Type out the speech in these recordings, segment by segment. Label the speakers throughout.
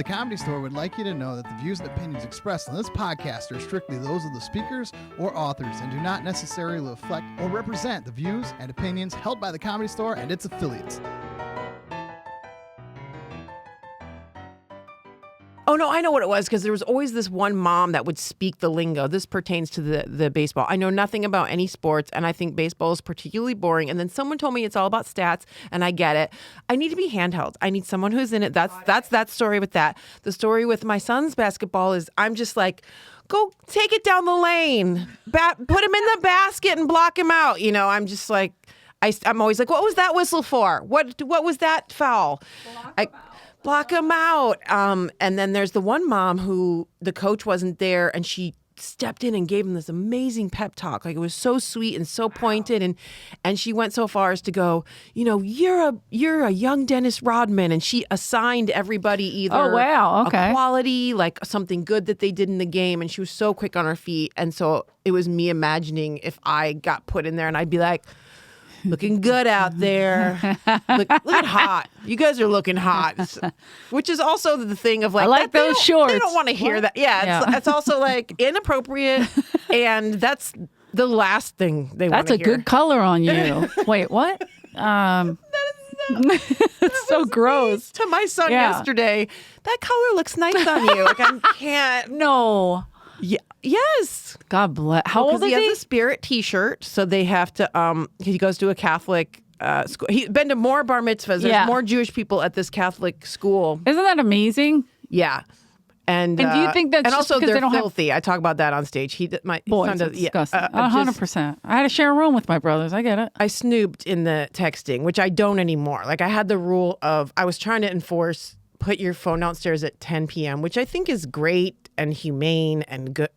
Speaker 1: The Comedy Store would like you to know that the views and opinions expressed on this podcast are strictly those of the speakers or authors and do not necessarily reflect or represent the views and opinions held by the Comedy Store and its affiliates.
Speaker 2: Oh, no, I know what it was, because there was always this one mom that would speak the lingo. This pertains to the baseball. I know nothing about any sports, and I think baseball is particularly boring. And then someone told me it's all about stats, and I get it. I need to be handheld. I need someone who's in it. That's that story with that. The story with my son's basketball is I'm just like, go take it down the lane. Put him in the basket and block him out. You know, I'm just like, I'm always like, what was that whistle for? What was that foul? Block him out. And then there's the one mom who the coach wasn't there, and she stepped in and gave him this amazing pep talk. Like, it was so sweet and so pointed. And she went so far as to go, you know, you're a young Dennis Rodman. And she assigned everybody either a quality, like something good that they did in the game. And she was so quick on her feet. And so it was me imagining if I got put in there, and I'd be like, looking good out there. Look hot. You guys are looking hot. Which is also the thing of like,
Speaker 3: I like those shorts.
Speaker 2: They don't want to hear that. Yeah, it's also like inappropriate, and that's the last thing they want to hear.
Speaker 3: That's a good color on you. Wait, what? It's so gross.
Speaker 2: To my son yesterday, that color looks nice on you. Like, I can't.
Speaker 3: No.
Speaker 2: Yeah. Yes.
Speaker 3: God bless. How old is he?
Speaker 2: He has a Spirit T-shirt, so they have to. He goes to a Catholic school. He's been to more bar mitzvahs. There's more Jewish people at this Catholic school.
Speaker 3: Isn't that amazing?
Speaker 2: Yeah. And
Speaker 3: do you think that's
Speaker 2: and
Speaker 3: just
Speaker 2: also
Speaker 3: because
Speaker 2: they're
Speaker 3: they don't
Speaker 2: filthy? I talk about that on stage. My son does.
Speaker 3: Disgusting. 100%. I had to share a room with my brothers. I get it.
Speaker 2: I snooped in the texting, which I don't anymore. Like, I had the rule of I was trying to enforce put your phone downstairs at 10 p.m., which I think is great and humane and good.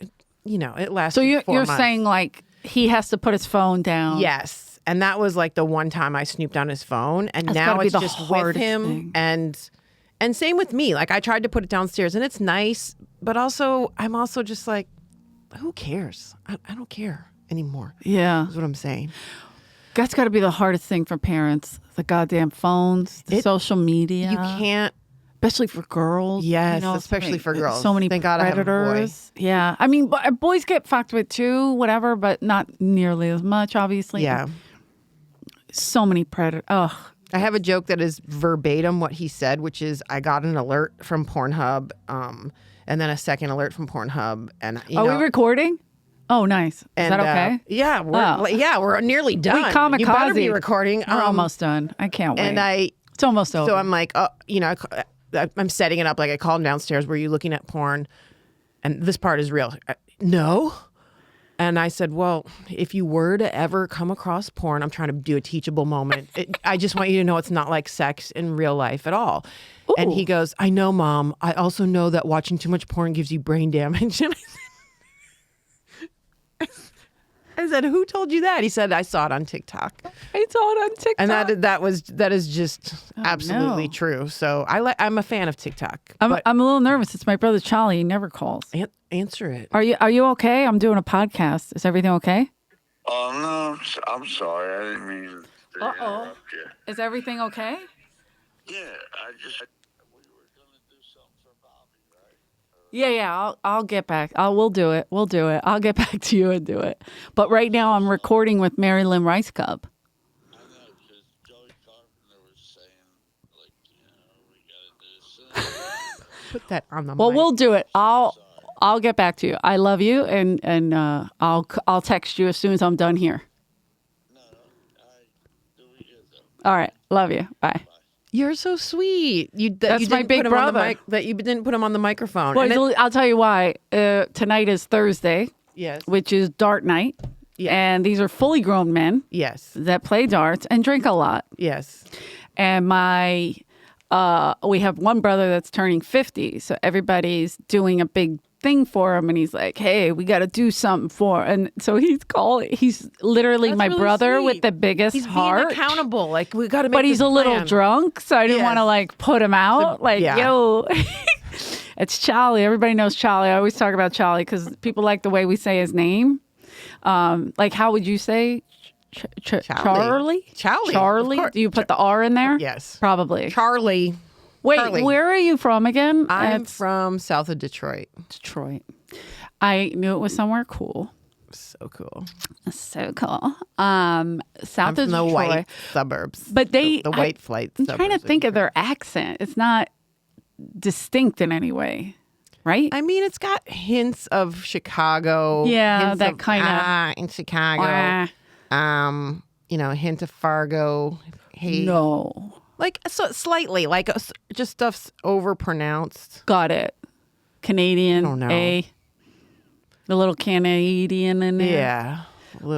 Speaker 2: You know, it lasts.
Speaker 3: So you're
Speaker 2: months.
Speaker 3: saying like he has to put his phone down?
Speaker 2: Yes, and that was like the one time I snooped on his phone, and
Speaker 3: That's
Speaker 2: now
Speaker 3: be
Speaker 2: it's
Speaker 3: the
Speaker 2: just with him.
Speaker 3: thing.
Speaker 2: And same with me. Like, I tried to put it downstairs, and it's nice, but also I'm also just like, who cares? I don't care anymore.
Speaker 3: Yeah,
Speaker 2: is what I'm saying.
Speaker 3: That's got to be the hardest thing for parents. The goddamn phones, the social media.
Speaker 2: You can't.
Speaker 3: Especially for girls.
Speaker 2: Yes, especially for girls.
Speaker 3: So many
Speaker 2: Thank God I have a boy.
Speaker 3: Yeah. I mean, boys get fucked with too, whatever, but not nearly as much, obviously.
Speaker 2: Yeah.
Speaker 3: So many predators. Ugh.
Speaker 2: I have a joke that is verbatim what he said, which is, I got an alert from Pornhub, and then a second alert from Pornhub. And
Speaker 3: Are we recording? Oh, nice. Is that okay?
Speaker 2: Yeah, we're nearly done.
Speaker 3: We kamikaze.
Speaker 2: You better be recording.
Speaker 3: We're almost done. I can't wait.
Speaker 2: And
Speaker 3: it's almost over.
Speaker 2: So I'm like, I'm setting it up. Like, I called him downstairs. Were you looking at porn? And this part is real. No. And I said, well, if you were to ever come across porn, I'm trying to do a teachable moment. I just want you to know it's not like sex in real life at all. Ooh. And he goes, I know, Mom. I also know that watching too much porn gives you brain damage. And I said, who told you that? He said, I saw it on TikTok.
Speaker 3: I saw it on TikTok.
Speaker 2: And that is just absolutely true. So I'm a fan of TikTok.
Speaker 3: I'm a little nervous. It's my brother Charlie. He never calls.
Speaker 2: Answer it.
Speaker 3: Are you okay? I'm doing a podcast. Is everything okay?
Speaker 4: Oh, no, I'm sorry. I didn't mean to interrupt you.
Speaker 3: Is everything okay?
Speaker 4: Yeah, we were going to do something for Bobby, right?
Speaker 3: Yeah. I'll get back. We'll do it. I'll get back to you and do it. But right now I'm recording with Mary Lynn Rajskub.
Speaker 4: I know, because Joey Carpenter was saying, like, we got to do this.
Speaker 2: Put that on the mic.
Speaker 3: Well, we'll do it. I'll get back to you. I love you, and I'll text you as soon as I'm done here.
Speaker 4: No, do we get them?
Speaker 3: All right. Love you. Bye.
Speaker 2: You're so sweet.
Speaker 3: That's
Speaker 2: you
Speaker 3: my
Speaker 2: didn't
Speaker 3: big
Speaker 2: put him
Speaker 3: brother.
Speaker 2: on the mic, that you didn't put him on the microphone.
Speaker 3: Well, I'll tell you why. Tonight is Thursday.
Speaker 2: Yes.
Speaker 3: Which is dart night.
Speaker 2: Yes.
Speaker 3: And these are fully grown men.
Speaker 2: Yes.
Speaker 3: That play darts and drink a lot.
Speaker 2: Yes.
Speaker 3: And we have one brother that's turning 50, so everybody's doing a big thing for him, and he's like, hey, we got to do something and so he's literally
Speaker 2: That's
Speaker 3: my
Speaker 2: really
Speaker 3: brother
Speaker 2: sweet.
Speaker 3: with the biggest heart.
Speaker 2: He's being accountable. Like, we got to make
Speaker 3: But he's
Speaker 2: this
Speaker 3: a little
Speaker 2: plan.
Speaker 3: drunk, so I didn't want to like put him out. Yo, it's Charlie. Everybody knows Charlie. I always talk about Charlie because people like the way we say his name. Like, how would you say Charlie?
Speaker 2: Charlie.
Speaker 3: Charlie? Do you put the R in there?
Speaker 2: Yes.
Speaker 3: Probably.
Speaker 2: Charlie.
Speaker 3: Wait,
Speaker 2: Carly.
Speaker 3: where are you from again?
Speaker 2: I'm
Speaker 3: It's
Speaker 2: from south of Detroit.
Speaker 3: Detroit. I knew it was somewhere cool.
Speaker 2: So cool.
Speaker 3: So cool. South
Speaker 2: I'm
Speaker 3: of
Speaker 2: from the
Speaker 3: Detroit.
Speaker 2: white suburbs.
Speaker 3: But they,
Speaker 2: the white flight.
Speaker 3: I'm trying to think of their accent. It's not distinct in any way, right?
Speaker 2: I mean, it's got hints of Chicago.
Speaker 3: Yeah,
Speaker 2: hints
Speaker 3: that
Speaker 2: of,
Speaker 3: kinda-
Speaker 2: in Chicago. You know, a hint of Fargo. Hey,
Speaker 3: No.
Speaker 2: like so slightly, like just stuff's overpronounced.
Speaker 3: Got it. Canadian.
Speaker 2: I don't know.
Speaker 3: The little Canadian in there.
Speaker 2: Yeah,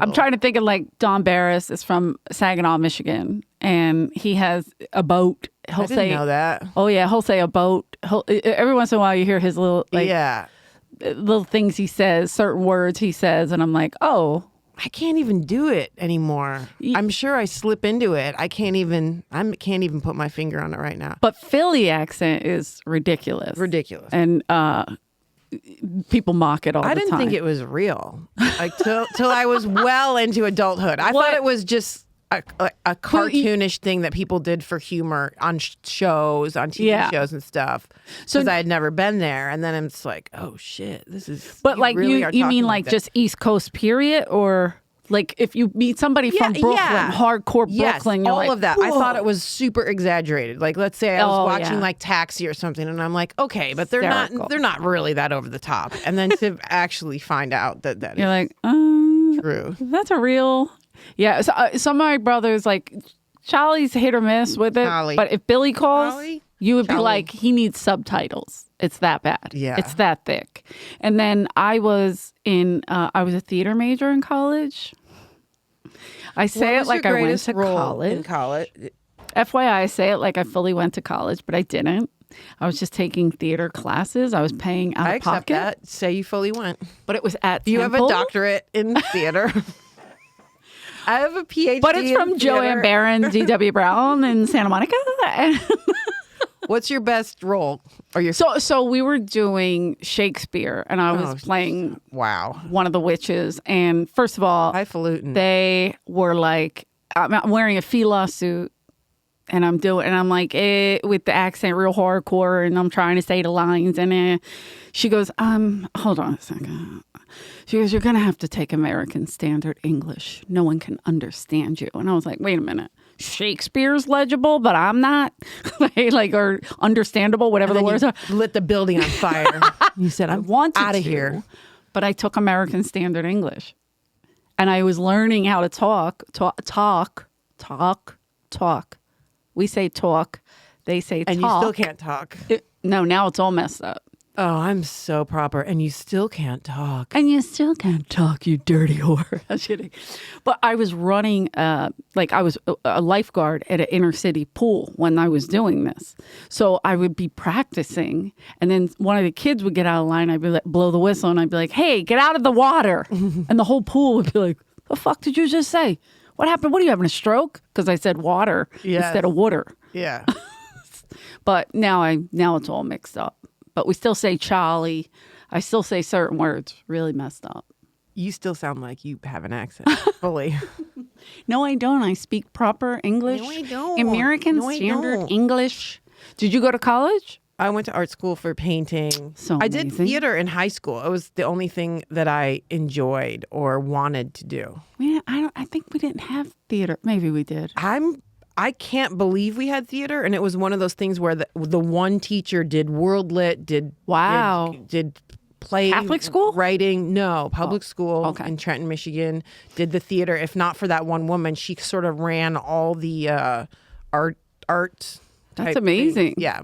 Speaker 3: I'm trying to think of like Don Barris is from Saginaw, Michigan, and he has a boat. He'll
Speaker 2: I didn't know that.
Speaker 3: Oh yeah, he'll say a boat. Every once in a while, you hear his little little things he says, certain words he says, and I'm like, oh,
Speaker 2: I can't even do it anymore. I'm sure I slip into it. I can't even put my finger on it right now.
Speaker 3: but Philly accent is ridiculous,
Speaker 2: Ridiculous.
Speaker 3: and people mock it all the time.
Speaker 2: I didn't think it was real, like till I was well into adulthood. I thought it was just a cartoonish thing that people did for humor on shows, on TV shows and stuff.
Speaker 3: So-
Speaker 2: Because I had never been there, and then it's like, oh shit, this is.
Speaker 3: But like
Speaker 2: really are
Speaker 3: you
Speaker 2: talking
Speaker 3: mean like
Speaker 2: that.
Speaker 3: just East Coast period, or like if you meet somebody from Brooklyn, hardcore
Speaker 2: Yes,
Speaker 3: Brooklyn, you're
Speaker 2: all
Speaker 3: like,
Speaker 2: of that. I
Speaker 3: "Whoa."
Speaker 2: thought it was super exaggerated. Like, let's say I was
Speaker 3: Oh,
Speaker 2: watching
Speaker 3: yeah.
Speaker 2: like Taxi or something, and I'm like, okay, but
Speaker 3: Hysterical.
Speaker 2: they're not really that over the top. And then to actually find out that
Speaker 3: You're
Speaker 2: is
Speaker 3: like,
Speaker 2: true.
Speaker 3: that's a real. Yeah, so, some of my brothers like Charlie's hit or miss with it,
Speaker 2: Charlie.
Speaker 3: but if Billy calls,
Speaker 2: Charlie?
Speaker 3: you would be
Speaker 2: Charlie.
Speaker 3: like, he needs subtitles. It's that bad.
Speaker 2: Yeah.
Speaker 3: It's that thick. And then I was a theater major in college. I say
Speaker 2: What
Speaker 3: it
Speaker 2: was
Speaker 3: like
Speaker 2: your
Speaker 3: I went
Speaker 2: greatest
Speaker 3: to
Speaker 2: role
Speaker 3: college.
Speaker 2: in college.
Speaker 3: FYI, I say it like I fully went to college, but I didn't. I was just taking theater classes. I was paying out
Speaker 2: I
Speaker 3: of
Speaker 2: accept
Speaker 3: pocket.
Speaker 2: that. Say you fully went.
Speaker 3: But it was at
Speaker 2: You have a
Speaker 3: Temple.
Speaker 2: doctorate in theater. I have a PhD.
Speaker 3: But it's
Speaker 2: in
Speaker 3: from Joanne
Speaker 2: theater.
Speaker 3: Barron, D.W. Brown in Santa Monica.
Speaker 2: What's your best role? Or your
Speaker 3: So we were doing Shakespeare, and I was
Speaker 2: Oh,
Speaker 3: playing
Speaker 2: wow,
Speaker 3: one of the witches. And first of all,
Speaker 2: highfalutin.
Speaker 3: they were like, I'm wearing a fila suit, and I'm like, with the accent real hardcore, and I'm trying to say the lines, and she goes, hold on a second. She goes, you're gonna have to take American Standard English. No one can understand you. And I was like, wait a minute. Shakespeare's legible, but I'm not, like, or understandable, whatever the
Speaker 2: And then
Speaker 3: words
Speaker 2: you
Speaker 3: are.
Speaker 2: lit the building on fire. You said,
Speaker 3: I
Speaker 2: I'm
Speaker 3: wanted
Speaker 2: out of
Speaker 3: to,
Speaker 2: here.
Speaker 3: but I took American Standard English, and I was learning how to talk. We say talk, they say talk.
Speaker 2: And you still can't talk.
Speaker 3: No, now it's all messed up.
Speaker 2: Oh, I'm so proper. And you still can't talk.
Speaker 3: And you still can't talk, you dirty whore. I'm kidding. But I was running, I was a lifeguard at an inner city pool when I was doing this. So I would be practicing, and then one of the kids would get out of line. I'd be like, blow the whistle, and I'd be like, hey, get out of the water. And the whole pool would be like, the fuck did you just say? What happened? What are you having, a stroke? Because I said water instead of water.
Speaker 2: Yeah.
Speaker 3: But now it's all mixed up. But we still say Charlie. I still say certain words. Really messed up.
Speaker 2: You still sound like you have an accent fully.
Speaker 3: No, I don't. I speak proper English.
Speaker 2: No, I don't.
Speaker 3: American
Speaker 2: No, I
Speaker 3: Standard
Speaker 2: don't.
Speaker 3: English. Did you go to college?
Speaker 2: I went to art school for painting.
Speaker 3: So
Speaker 2: I did
Speaker 3: amazing.
Speaker 2: theater in high school. It was the only thing that I enjoyed or wanted to do.
Speaker 3: I think we didn't have theater. Maybe we did.
Speaker 2: I can't believe we had theater, and it was one of those things where the one teacher did world lit, did play
Speaker 3: Catholic school?
Speaker 2: writing. No, public school
Speaker 3: okay.
Speaker 2: in Trenton, Michigan. Did the theater. If not for that one woman, she sort of ran all the art.
Speaker 3: That's
Speaker 2: type
Speaker 3: amazing.
Speaker 2: things. Yeah.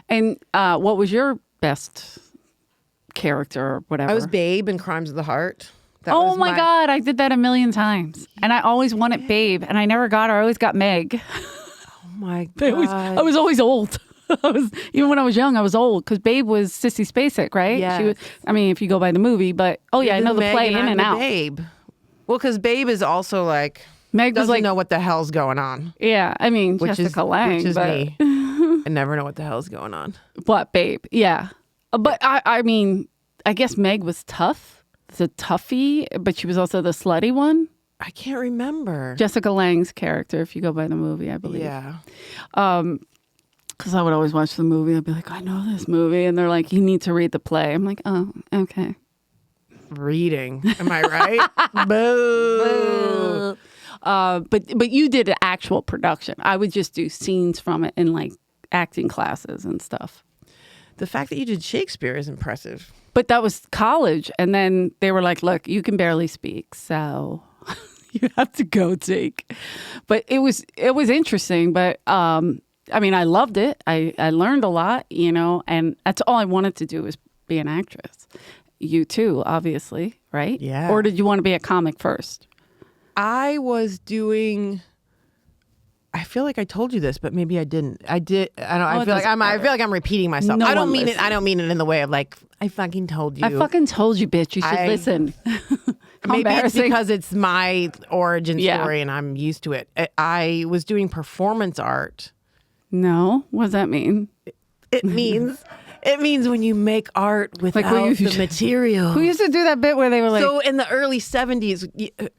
Speaker 3: And what was your best character or whatever?
Speaker 2: I was Babe in Crimes of the Heart. That
Speaker 3: Oh
Speaker 2: was
Speaker 3: my God, I did that a million times. And I always wanted Babe, and I never got her. I always got Meg.
Speaker 2: Oh my God.
Speaker 3: I was always old. Even when I was young, I was old because Babe was Sissy Spacek, right?
Speaker 2: Yes.
Speaker 3: She was, I mean, if you go by the movie, but I know the
Speaker 2: Meg
Speaker 3: play in
Speaker 2: I'm
Speaker 3: and
Speaker 2: the
Speaker 3: out.
Speaker 2: Babe. Well, because Babe is also like
Speaker 3: Meg was
Speaker 2: doesn't
Speaker 3: like,
Speaker 2: know what the hell's going on.
Speaker 3: yeah, I mean,
Speaker 2: Which
Speaker 3: Jessica
Speaker 2: is
Speaker 3: Lange,
Speaker 2: which is
Speaker 3: but
Speaker 2: me. I never know what the hell's going on.
Speaker 3: what, Babe? Yeah, but I mean, I guess Meg was tough. The toughie, but she was also the slutty one.
Speaker 2: I can't remember.
Speaker 3: Jessica Lange's character, if you go by the movie, I believe.
Speaker 2: Yeah.
Speaker 3: Because I would always watch the movie. I'd be like, I know this movie. And they're like, you need to read the play. I'm like, oh, okay.
Speaker 2: Reading. Am I right? Boo.
Speaker 3: But you did an actual production. I would just do scenes from it in like acting classes and stuff.
Speaker 2: The fact that you did Shakespeare is impressive.
Speaker 3: But that was college. And then they were like, look, you can barely speak. So you have to go take. But it was interesting. But I mean, I loved it. I learned a lot, you know, and that's all I wanted to do was be an actress. You too, obviously, right?
Speaker 2: Yeah.
Speaker 3: Or did you want to be a comic first?
Speaker 2: I was doing. I feel like I told you this, but maybe I didn't. I did. I feel like I'm repeating myself.
Speaker 3: No
Speaker 2: I don't
Speaker 3: one
Speaker 2: mean
Speaker 3: listens.
Speaker 2: it. I don't mean it in the way of like I fucking told you.
Speaker 3: I fucking told you, bitch. You should listen. How
Speaker 2: Maybe it's
Speaker 3: embarrassing.
Speaker 2: because it's my origin
Speaker 3: Yeah.
Speaker 2: story and I'm used to it. I was doing performance art.
Speaker 3: No, what does that mean?
Speaker 2: It means when you make art without
Speaker 3: you-
Speaker 2: the material.
Speaker 3: Who used to do that bit where they were like,
Speaker 2: So in the early 70s,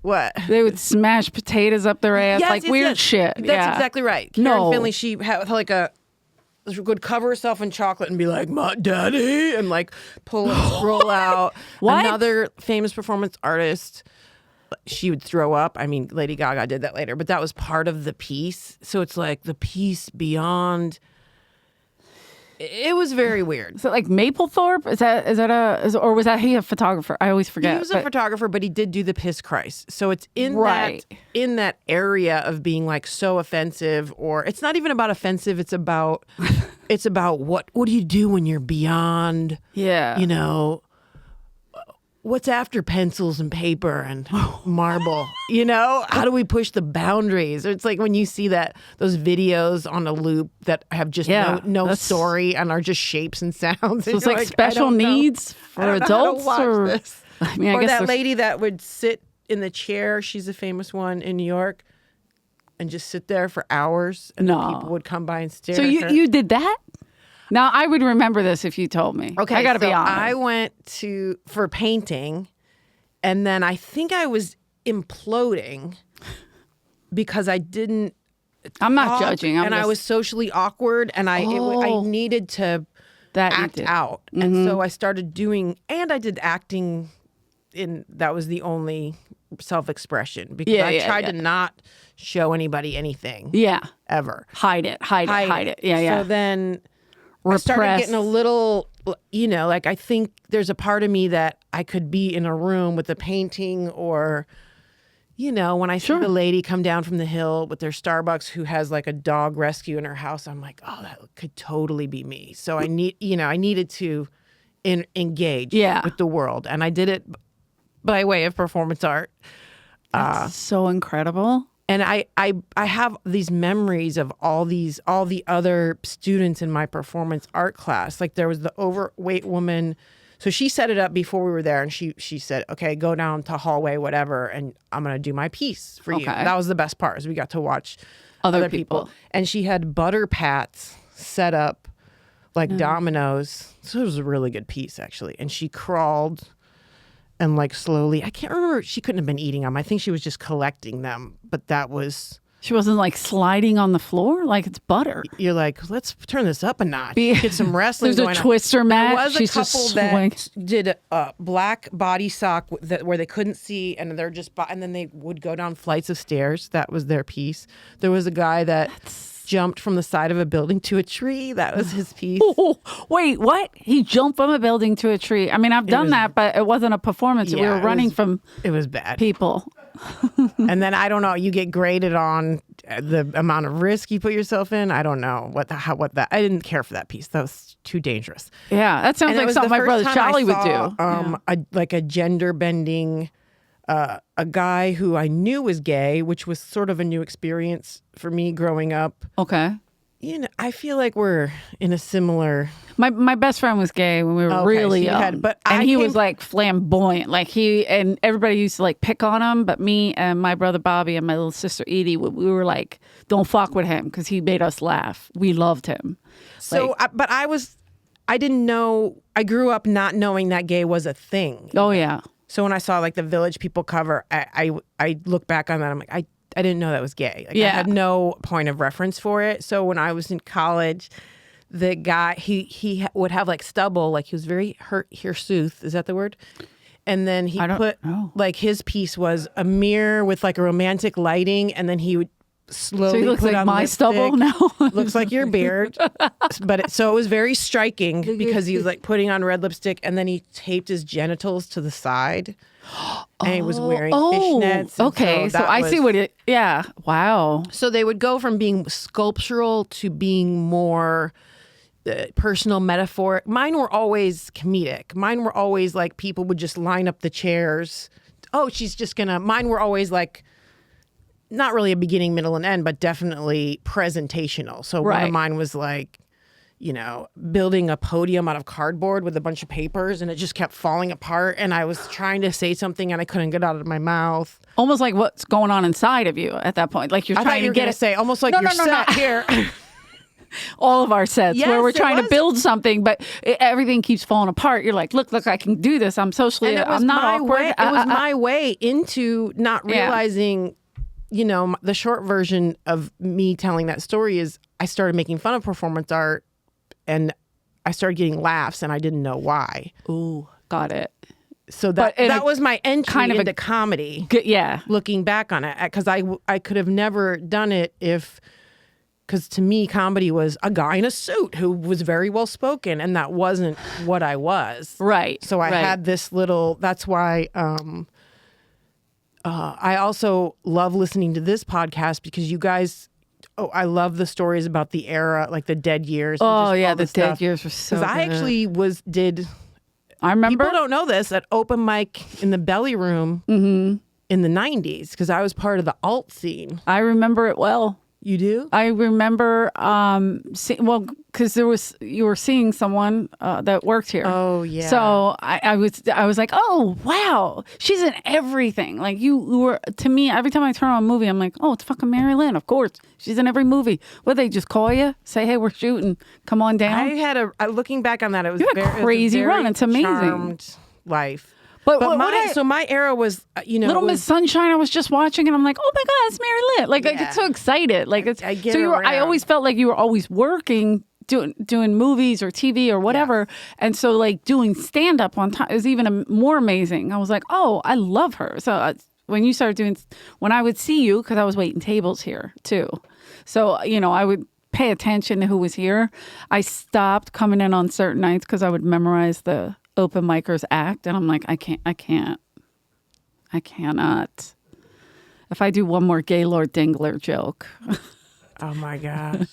Speaker 2: what?
Speaker 3: they would smash potatoes up their ass,
Speaker 2: Yes,
Speaker 3: like
Speaker 2: yes,
Speaker 3: weird
Speaker 2: yes.
Speaker 3: shit.
Speaker 2: That's
Speaker 3: Yeah.
Speaker 2: exactly right. Karen
Speaker 3: No.
Speaker 2: Finley, she had like would cover herself in chocolate and be like, "My daddy," and like pull and scroll out.
Speaker 3: What?
Speaker 2: Another famous performance artist, she would throw up. I mean, Lady Gaga did that later, but that was part of the piece. So it's like the piece beyond. It was very weird.
Speaker 3: Is it like Mapplethorpe? Or was that he a photographer? I always forget.
Speaker 2: He was a
Speaker 3: but-
Speaker 2: photographer, but he did do the piss Christ. So it's
Speaker 3: Right.
Speaker 2: in that area of being like so offensive, or it's not even about offensive. It's about what do you do when you're beyond,
Speaker 3: Yeah.
Speaker 2: you know, what's after pencils and paper and marble, you know? How do we push the boundaries? It's like when you see those videos on a loop that have just
Speaker 3: Yeah,
Speaker 2: no
Speaker 3: that's-
Speaker 2: story and are just shapes and sounds.
Speaker 3: So
Speaker 2: And
Speaker 3: it's
Speaker 2: you're
Speaker 3: like
Speaker 2: I
Speaker 3: special
Speaker 2: don't know.
Speaker 3: needs
Speaker 2: I
Speaker 3: for
Speaker 2: don't know how to
Speaker 3: adults,
Speaker 2: watch
Speaker 3: or
Speaker 2: this.
Speaker 3: I mean, I
Speaker 2: Or
Speaker 3: guess
Speaker 2: that
Speaker 3: there's-
Speaker 2: lady that would sit in the chair, she's a famous one in New York, and just sit there for hours, and then
Speaker 3: No.
Speaker 2: people would come by and stare
Speaker 3: So
Speaker 2: at
Speaker 3: you
Speaker 2: her.
Speaker 3: you did that? Now I would remember this if you told me.
Speaker 2: Okay,
Speaker 3: I got to
Speaker 2: so
Speaker 3: be honest.
Speaker 2: I went for painting, and then I think I was imploding because I didn't
Speaker 3: I'm not
Speaker 2: talk,
Speaker 3: judging.
Speaker 2: and I was socially awkward, and I
Speaker 3: Oh.
Speaker 2: needed to
Speaker 3: that you
Speaker 2: act
Speaker 3: did.
Speaker 2: out, and so I started doing, and I did acting. That was the only self-expression because
Speaker 3: Yeah,
Speaker 2: I
Speaker 3: yeah,
Speaker 2: tried
Speaker 3: yeah.
Speaker 2: to not show anybody anything
Speaker 3: Yeah.
Speaker 2: ever.
Speaker 3: Hide it. Yeah, yeah.
Speaker 2: So then I started
Speaker 3: Repress.
Speaker 2: getting a little, you know, like I think there's a part of me that I could be in a room with a painting, or, you know, when I see the lady come down from the hill with their Starbucks who has like a dog rescue in her house, I'm like, oh, that could totally be me. So I needed to engage with the world, and I did it by way of performance art.
Speaker 3: That's so incredible.
Speaker 2: And I have these memories of all the other students in my performance art class. Like there was the overweight woman. So she set it up before we were there, and she said, okay, go down to hallway, whatever, and I'm going to do my piece for you.
Speaker 3: Okay.
Speaker 2: That was the best part, is we got to watch
Speaker 3: Other
Speaker 2: people.
Speaker 3: people.
Speaker 2: And she had butter pats set up like dominoes. So it was a really good piece, actually. And she crawled and like slowly, I can't remember, she couldn't have been eating them. I think she was just collecting them, but that was...
Speaker 3: She wasn't like sliding on the floor like it's butter.
Speaker 2: You're like, let's turn this up a notch.
Speaker 3: Be-
Speaker 2: Get some wrestling
Speaker 3: There's a
Speaker 2: going on.
Speaker 3: twister mat.
Speaker 2: There was
Speaker 3: She's
Speaker 2: a
Speaker 3: just
Speaker 2: couple
Speaker 3: swing-
Speaker 2: that did a black body sock where they couldn't see, and they're just and then they would go down flights of stairs. That was their piece. There was a guy that jumped from the side of a building to a tree. That was his piece.
Speaker 3: Oh, wait, what? He jumped from a building to a tree. I mean, I've done that, but it wasn't a performance. We
Speaker 2: Yeah,
Speaker 3: were
Speaker 2: it
Speaker 3: running
Speaker 2: was-
Speaker 3: from
Speaker 2: It was bad.
Speaker 3: people.
Speaker 2: And then I don't know. You get graded on the amount of risk you put yourself in. I don't know what that. I didn't care for that piece. That was too dangerous.
Speaker 3: Yeah, that sounds
Speaker 2: And it
Speaker 3: like
Speaker 2: was
Speaker 3: something
Speaker 2: the
Speaker 3: my brother
Speaker 2: first time I
Speaker 3: Charlie would
Speaker 2: saw,
Speaker 3: do.
Speaker 2: a gender bending, a guy who I knew was gay, which was sort of a new experience for me growing up.
Speaker 3: Okay.
Speaker 2: You know, I feel like we're in a similar.
Speaker 3: My best friend was gay when we were
Speaker 2: Okay,
Speaker 3: really
Speaker 2: so you
Speaker 3: young.
Speaker 2: had- but
Speaker 3: and
Speaker 2: I
Speaker 3: he
Speaker 2: came-
Speaker 3: was like flamboyant. Like and everybody used to like pick on him, but me and my brother Bobby and my little sister Edie, we were like, don't fuck with him because he made us laugh. We loved him.
Speaker 2: So, but I didn't know. I grew up not knowing that gay was a thing.
Speaker 3: Oh yeah.
Speaker 2: So when I saw like the Village People cover, I look back on that. I'm like, didn't know that was gay. Like, I
Speaker 3: Yeah.
Speaker 2: had no point of reference for it. So when I was in college, the guy, he would have like stubble, like he was very hirsute. Is that the word? And then he put like his piece was a mirror with like a romantic lighting, and then he would slowly
Speaker 3: So he looks
Speaker 2: put
Speaker 3: like
Speaker 2: on
Speaker 3: my
Speaker 2: lipstick.
Speaker 3: stubble now.
Speaker 2: Looks like your beard. So it was very striking because he was like putting on red lipstick, and then he taped his genitals to the side. And he was wearing fishnets. and
Speaker 3: Okay, so
Speaker 2: that
Speaker 3: I see
Speaker 2: was-
Speaker 3: what it. Yeah, wow.
Speaker 2: So they would go from being sculptural to being more personal, metaphoric. Mine were always comedic. Mine were always like people would just line up the chairs. Oh, she's just gonna. Mine were always like not really a beginning, middle, and end, but definitely presentational. So one
Speaker 3: Right.
Speaker 2: of mine was like, you know, building a podium out of cardboard with a bunch of papers, and it just kept falling apart. And I was trying to say something, and I couldn't get it out of my mouth.
Speaker 3: Almost like what's going on inside of you at that point. Like you're
Speaker 2: I thought
Speaker 3: trying
Speaker 2: you
Speaker 3: to
Speaker 2: were
Speaker 3: get
Speaker 2: gonna
Speaker 3: it.
Speaker 2: say almost like
Speaker 3: No,
Speaker 2: you're
Speaker 3: no, no,
Speaker 2: sat
Speaker 3: no.
Speaker 2: here.
Speaker 3: All of our sets
Speaker 2: Yes,
Speaker 3: where we're
Speaker 2: it
Speaker 3: trying to
Speaker 2: was.
Speaker 3: build something, but everything keeps falling apart. You're like, look, I can do this. I'm socially,
Speaker 2: And it was
Speaker 3: I'm not
Speaker 2: my
Speaker 3: awkward.
Speaker 2: way. It was my way into not
Speaker 3: Yeah.
Speaker 2: realizing, you know, the short version of me telling that story is I started making fun of performance art, and I started getting laughs, and I didn't know why.
Speaker 3: Ooh, got it.
Speaker 2: So that
Speaker 3: But in
Speaker 2: that
Speaker 3: a-
Speaker 2: was my entry
Speaker 3: kind of a-
Speaker 2: into comedy.
Speaker 3: Good, yeah.
Speaker 2: Looking back on it, because I could have never done it if. Because to me, comedy was a guy in a suit who was very well spoken, and that wasn't what I was.
Speaker 3: Right.
Speaker 2: So I
Speaker 3: right.
Speaker 2: had this little. That's why I also love listening to this podcast because you guys. Oh, I love the stories about the era, like the dead years. and
Speaker 3: Oh
Speaker 2: just
Speaker 3: yeah,
Speaker 2: all
Speaker 3: the
Speaker 2: this
Speaker 3: dead
Speaker 2: stuff.
Speaker 3: years were so.
Speaker 2: Because I
Speaker 3: good.
Speaker 2: actually did.
Speaker 3: I remember.
Speaker 2: People don't know this at open mic in the Belly Room
Speaker 3: Mm-hmm.
Speaker 2: in the '90s because I was part of the alt scene.
Speaker 3: I remember it well.
Speaker 2: You do?
Speaker 3: I remember, because you were seeing someone that worked here.
Speaker 2: Oh yeah.
Speaker 3: So I was like, oh wow, she's in everything. Like you were to me every time I turn on a movie, I'm like, oh, it's fucking Mary Lynn. Of course, she's in every movie. What they just call you, say, hey, we're shooting, come on down.
Speaker 2: I had looking back on that, it was
Speaker 3: You had a
Speaker 2: very, it was
Speaker 3: crazy
Speaker 2: very
Speaker 3: run. It's amazing.
Speaker 2: charmed life.
Speaker 3: But
Speaker 2: But
Speaker 3: what
Speaker 2: my era was, you know,
Speaker 3: Little
Speaker 2: was,
Speaker 3: Miss Sunshine, I was just watching, and I'm like, oh my god, it's Mary Lynn. Like I
Speaker 2: Yeah.
Speaker 3: get so excited. Like it's
Speaker 2: I get
Speaker 3: so you were. I
Speaker 2: around.
Speaker 3: always felt like you were always working. Doing movies or TV or whatever. And so like doing stand up on time is even more amazing. I was like, oh, I love her. So when you started doing, when I would see you, because I was waiting tables here too. So, you know, I would pay attention to who was here. I stopped coming in on certain nights because I would memorize the open micers act. And I'm like, I cannot. If I do one more Gaylord Dingler joke.
Speaker 2: oh my gosh.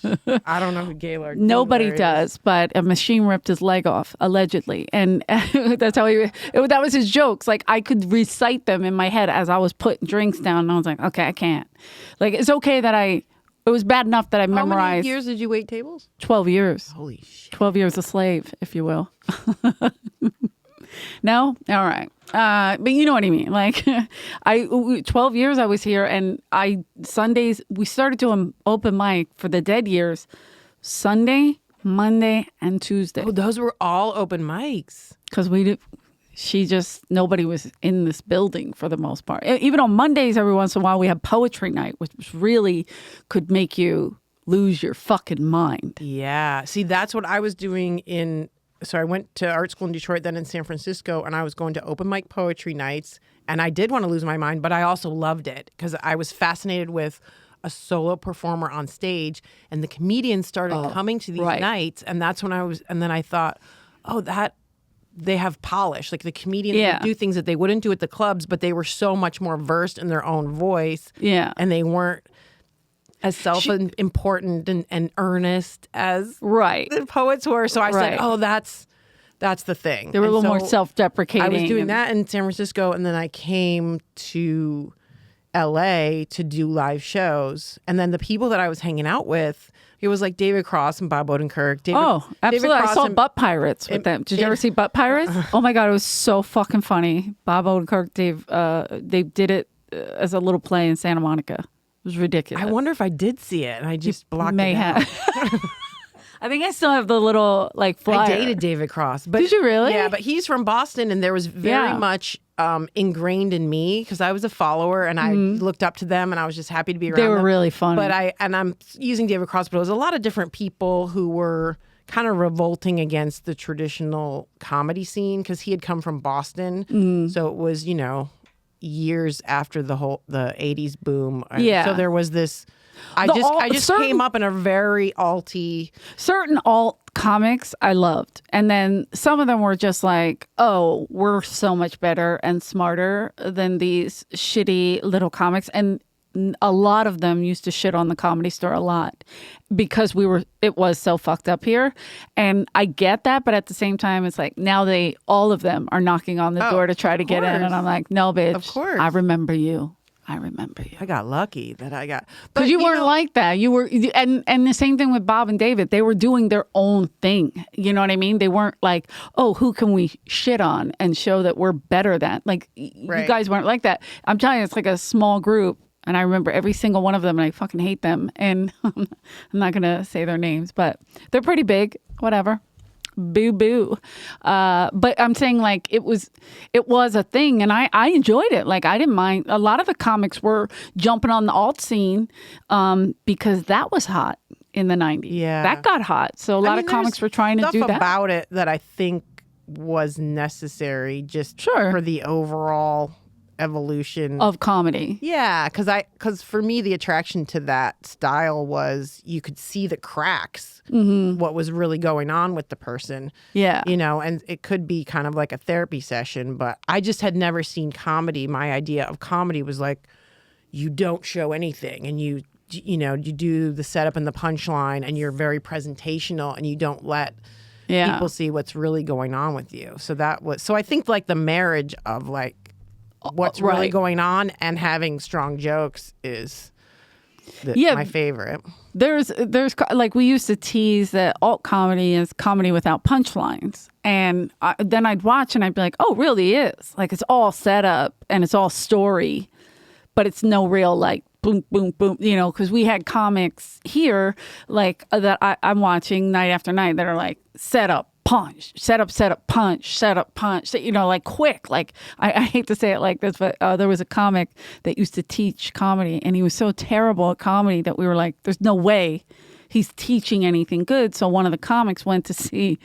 Speaker 2: I don't know who Gaylord
Speaker 3: Nobody
Speaker 2: Dingler is.
Speaker 3: does, but a machine ripped his leg off, allegedly. And that's how that was his jokes. Like, I could recite them in my head as I was putting drinks down. And I was like, okay, I can't. Like, it's okay that it was bad enough that I
Speaker 2: How many
Speaker 3: memorized
Speaker 2: years did you wait tables?
Speaker 3: 12 years.
Speaker 2: Holy shit.
Speaker 3: 12 years a slave, if you will. No? All right. But you know what I mean. Like 12 years I was here, and Sundays, we started doing open mic for the dead years, Sunday, Monday, and Tuesday.
Speaker 2: Oh, those were all open mics.
Speaker 3: Because nobody was in this building for the most part. Even on Mondays, every once in a while, we had poetry night, which really could make you lose your fucking mind.
Speaker 2: Yeah. See, that's what I was doing so I went to art school in Detroit, then in San Francisco, and I was going to open mic poetry nights. And I did want to lose my mind, but I also loved it because I was fascinated with a solo performer on stage, and the comedians started coming to these
Speaker 3: right.
Speaker 2: nights. And that's when and then I thought, oh, they have polish. Like the comedians
Speaker 3: Yeah.
Speaker 2: would do things that they wouldn't do at the clubs, but they were so much more versed in their own voice.
Speaker 3: Yeah.
Speaker 2: And they weren't as self-important and earnest as
Speaker 3: Right.
Speaker 2: the poets were. So I
Speaker 3: Right.
Speaker 2: said, oh, that's the thing.
Speaker 3: They were a
Speaker 2: And
Speaker 3: little more
Speaker 2: so
Speaker 3: self-deprecating.
Speaker 2: I was doing that in San Francisco, and then I came to LA to do live shows. And then the people that I was hanging out with, it was like David Cross and Bob Odenkirk.
Speaker 3: Oh, absolutely. I saw Butt Pirates with them. Did you ever see Butt Pirates? Oh my God, it was so fucking funny. Bob Odenkirk, they did it as a little play in Santa Monica. It was ridiculous.
Speaker 2: I wonder if I did see it, and I just blocked
Speaker 3: May
Speaker 2: it out.
Speaker 3: have. I think I still have the little flyer.
Speaker 2: I dated David Cross. But,
Speaker 3: Did you really?
Speaker 2: Yeah, but he's from Boston, and there was very
Speaker 3: Yeah.
Speaker 2: much ingrained in me because I was a follower and I looked up to them and I was just happy to be around
Speaker 3: They were
Speaker 2: them.
Speaker 3: really funny.
Speaker 2: But I'm using David Cross, but it was a lot of different people who were kind of revolting against the traditional comedy scene because he had come from Boston. So it was, years after the 80s boom.
Speaker 3: Yeah.
Speaker 2: So there was this, I just came up in a very alty.
Speaker 3: Certain alt comics I loved. And then some of them were just like, oh, we're so much better and smarter than these shitty little comics. And a lot of them used to shit on the Comedy Store a lot because it was so fucked up here. And I get that, but at the same time, it's like now all of them are knocking on the door to try to get in. And I'm like, no, bitch,
Speaker 2: of course.
Speaker 3: I remember you. I got
Speaker 2: lucky that I got,
Speaker 3: because you weren't like that. You were, and the same thing with Bob and David. They were doing their own thing. You know what I mean? They weren't like, oh, who can we shit on and show that we're better than? Like, you guys weren't like that. I'm telling you, it's like a small group. And I remember every single one of them, and I fucking hate them. And I'm not going to say their names, but they're pretty big. Whatever. Boo boo. But I'm saying, like, it was a thing, and I enjoyed it. Like, I didn't mind. A lot of the comics were jumping on the alt scene because that was hot in the 90s.
Speaker 2: Yeah.
Speaker 3: That got hot. So a lot of comics were trying to do that.
Speaker 2: Stuff about it that I think was necessary just for the overall evolution
Speaker 3: of comedy.
Speaker 2: Yeah, because for me the attraction to that style was you could see the cracks, what was really going on with the person.
Speaker 3: Yeah,
Speaker 2: and it could be kind of like a therapy session, but I just had never seen comedy. My idea of comedy was like you don't show anything, and you do the setup and the punchline, and you're very presentational, and you don't let people see what's really going on with you. So I think like the marriage of like what's really going on and having strong jokes is my favorite.
Speaker 3: There's like, we used to tease that alt comedy is comedy without punchlines. And then I'd watch and I'd be like, oh, really is. Like, it's all set up and it's all story, but it's no real like boom, boom, boom, because we had comics here like that I'm watching night after night that are like set up, punch, set up, punch, set up, punch, like quick. Like, I hate to say it like this, but there was a comic that used to teach comedy, and he was so terrible at comedy that we were like, there's no way he's teaching anything good. So one of the comics went to see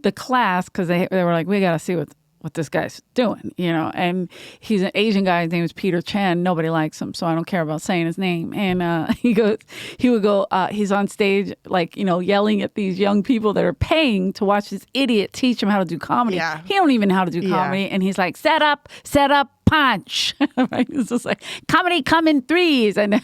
Speaker 3: the class because they were like, we got to see what this guy's doing, and he's an Asian guy. His name is Peter Chen. Nobody likes him, so I don't care about saying his name. And he would go, he's on stage, like, yelling at these young people that are paying to watch this idiot teach him how to do comedy.
Speaker 2: Yeah.
Speaker 3: He don't even know how to do comedy. And he's like, set up, punch. Right? It's just like, comedy come in threes. And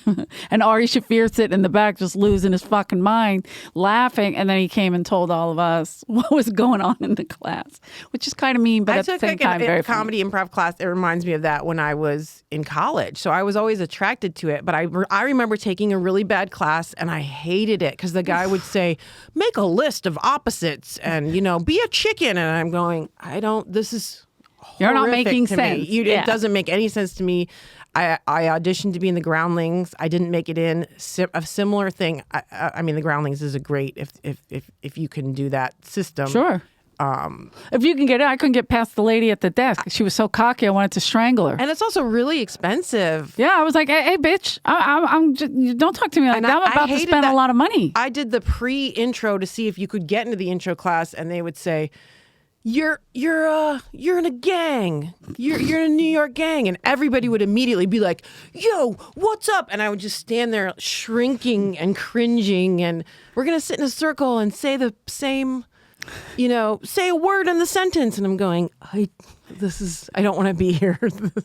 Speaker 3: Ari Shaffir sitting in the back just losing his fucking mind, laughing. And then he came and told all of us what was going on in the class, which is kind of mean, but at the same time, very funny.
Speaker 2: Comedy improv class. It reminds me of that when I was in college. So I was always attracted to it. But I remember taking a really bad class and I hated it because the guy would say, make a list of opposites and, be a chicken. And I'm going, this is
Speaker 3: You're not making sense.
Speaker 2: It doesn't make any sense to me. I auditioned to be in the Groundlings. I didn't make it in. A similar thing. I mean, the Groundlings is a great if you can do that system.
Speaker 3: Sure. If you can get it, I couldn't get past the lady at the desk. She was so cocky, I wanted to strangle her.
Speaker 2: And it's also really expensive.
Speaker 3: Yeah, I was like, hey bitch, I'm just, don't talk to me like that. I'm about to spend a lot of money.
Speaker 2: I did the pre-intro to see if you could get into the intro class, and they would say, You're in a gang. You're in a New York gang, and everybody would immediately be like, "Yo, what's up?" And I would just stand there shrinking and cringing, and we're gonna sit in a circle and say the same, say a word in the sentence, and I'm going, I don't want to be here.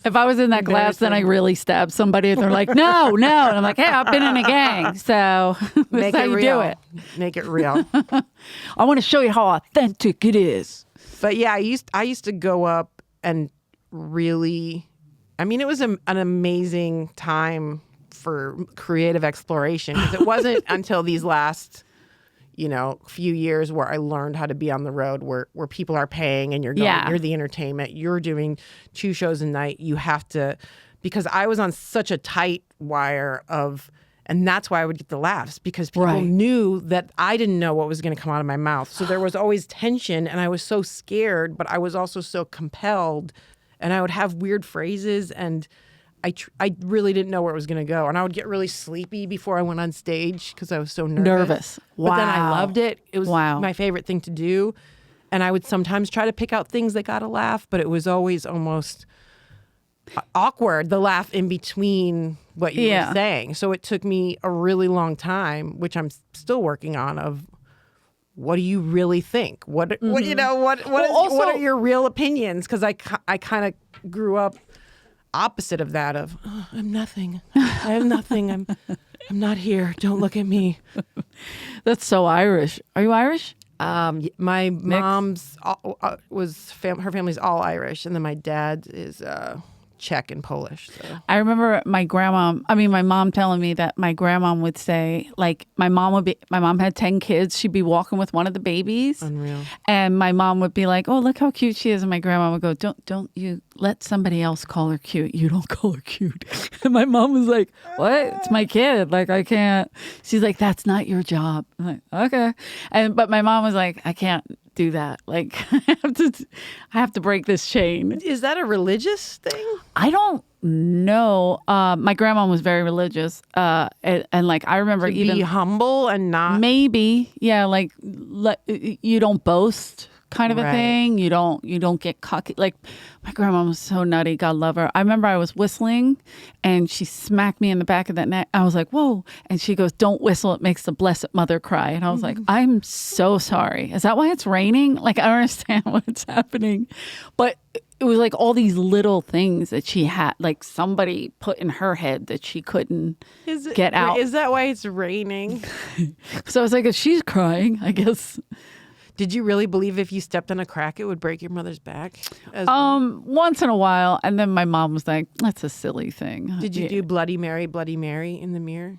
Speaker 3: If I was in that class, then I really stabbed somebody, and they're like, no, and I'm like, hey, I've been in a gang, so that's how you do it.
Speaker 2: Make it real.
Speaker 3: I want to show you how authentic it is.
Speaker 2: But yeah, I used to go up and really, I mean, it was an amazing time for creative exploration because it wasn't until these last, few years where I learned how to be on the road where people are paying and you're going, you're the entertainment, you're doing 2 shows a night. You have to, because I was on such a tight wire and that's why I would get the laughs because people knew that I didn't know what was going to come out of my mouth. So there was always tension and I was so scared, but I was also so compelled. and I would have weird phrases, and I really didn't know where it was going to go, and I would get really sleepy before I went on stage because I was so nervous.
Speaker 3: Wow.
Speaker 2: But then I loved it. It was
Speaker 3: Wow.
Speaker 2: my favorite thing to do, and I would sometimes try to pick out things that got a laugh, but it was always almost awkward, the laugh in between what you were saying. So it took me a really long time, which I'm still working on, of what do you really think? What you know, what are your real opinions? Because I kind of grew up opposite of that of, oh, I'm nothing. I have nothing. I'm not here. Don't look at me.
Speaker 3: That's so Irish. Are you Irish?
Speaker 2: My mom's her family's all Irish, and then my dad is Czech and Polish. So.
Speaker 3: I remember my mom telling me that my grandma would say, like, my mom had 10 kids. She'd be walking with one of the babies.
Speaker 2: Unreal.
Speaker 3: And my mom would be like, oh, look how cute she is. And my grandma would go, don't you let somebody else call her cute. You don't call her cute. And my mom was like, what? It's my kid. Like, I can't. She's like, that's not your job. I'm like, okay. But my mom was like, I can't do that. Like, I have to break this chain.
Speaker 2: Is that a religious thing?
Speaker 3: I don't know. My grandma was very religious, and like I remember even
Speaker 2: be humble and not
Speaker 3: maybe like you don't boast kind of a thing. You don't get cocky. Like my grandma was so nutty. God love her. I remember I was whistling and she smacked me in the back of the neck. I was like, whoa. And she goes, don't whistle. It makes the Blessed Mother cry. And I was like, I'm so sorry. Is that why it's raining? Like, I don't understand what's happening. But it was like all these little things that she had, like somebody put in her head that she couldn't get out.
Speaker 2: Is that why it's raining?
Speaker 3: So I was like, if she's crying, I guess.
Speaker 2: Did you really believe if you stepped on a crack, it would break your mother's back?
Speaker 3: Once in a while. And then my mom was like, that's a silly thing.
Speaker 2: Did you do Bloody Mary in the mirror?